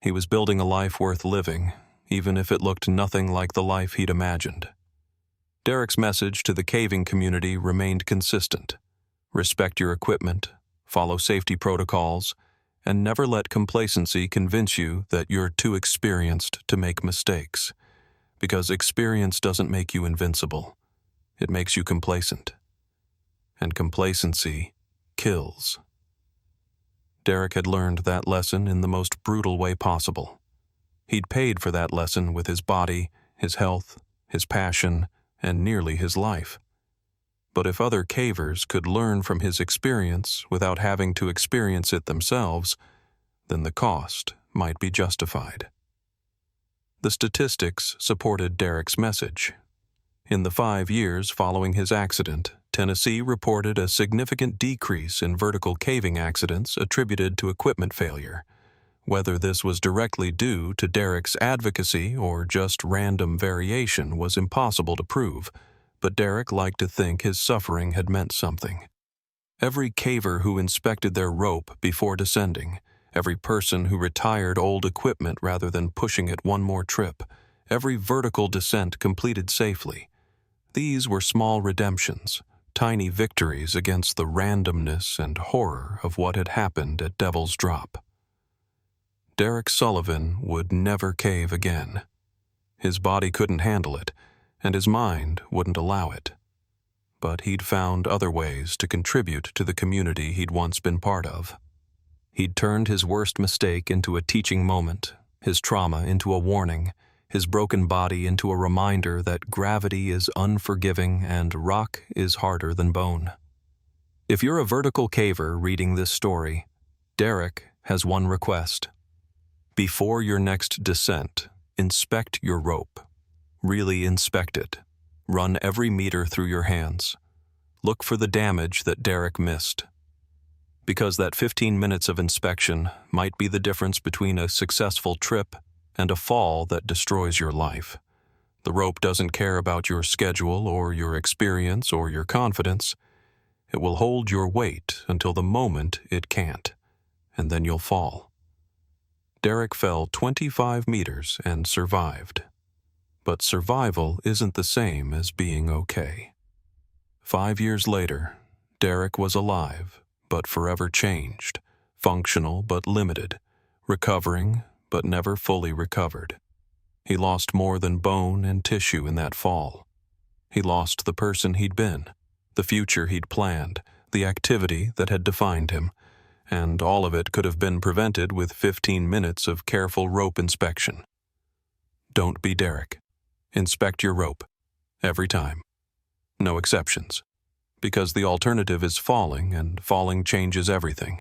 He was building a life worth living, even if it looked nothing like the life he'd imagined. Derek's message to the caving community remained consistent. Respect your equipment, follow safety protocols, and never let complacency convince you that you're too experienced to make mistakes. Because experience doesn't make you invincible. It makes you complacent. And complacency kills. Derek had learned that lesson in the most brutal way possible. He'd paid for that lesson with his body, his health, his passion, and nearly his life. But if other cavers could learn from his experience without having to experience it themselves, then the cost might be justified. The statistics supported Derek's message. In the 5 years following his accident, Tennessee reported a significant decrease in vertical caving accidents attributed to equipment failure. Whether this was directly due to Derek's advocacy or just random variation was impossible to prove, but Derek liked to think his suffering had meant something. Every caver who inspected their rope before descending, every person who retired old equipment rather than pushing it one more trip, every vertical descent completed safely. These were small redemptions, tiny victories against the randomness and horror of what had happened at Devil's Drop. Derek Sullivan would never cave again. His body couldn't handle it, and his mind wouldn't allow it. But he'd found other ways to contribute to the community he'd once been part of. He'd turned his worst mistake into a teaching moment, his trauma into a warning, his broken body into a reminder that gravity is unforgiving and rock is harder than bone. If you're a vertical caver reading this story, Derek has one request. Before your next descent, inspect your rope. Really inspect it. Run every meter through your hands. Look for the damage that Derek missed. Because that 15 minutes of inspection might be the difference between a successful trip and a fall that destroys your life. The rope doesn't care about your schedule or your experience or your confidence. It will hold your weight until the moment it can't, and then you'll fall. Derek fell 25 meters and survived. But survival isn't the same as being okay. 5 years later, Derek was alive, but forever changed, functional but limited, recovering but never fully recovered. He lost more than bone and tissue in that fall. He lost the person he'd been, the future he'd planned, the activity that had defined him, and all of it could have been prevented with 15 minutes of careful rope inspection. Don't be Derek. Inspect your rope. Every time. No exceptions. Because the alternative is falling, and falling changes everything.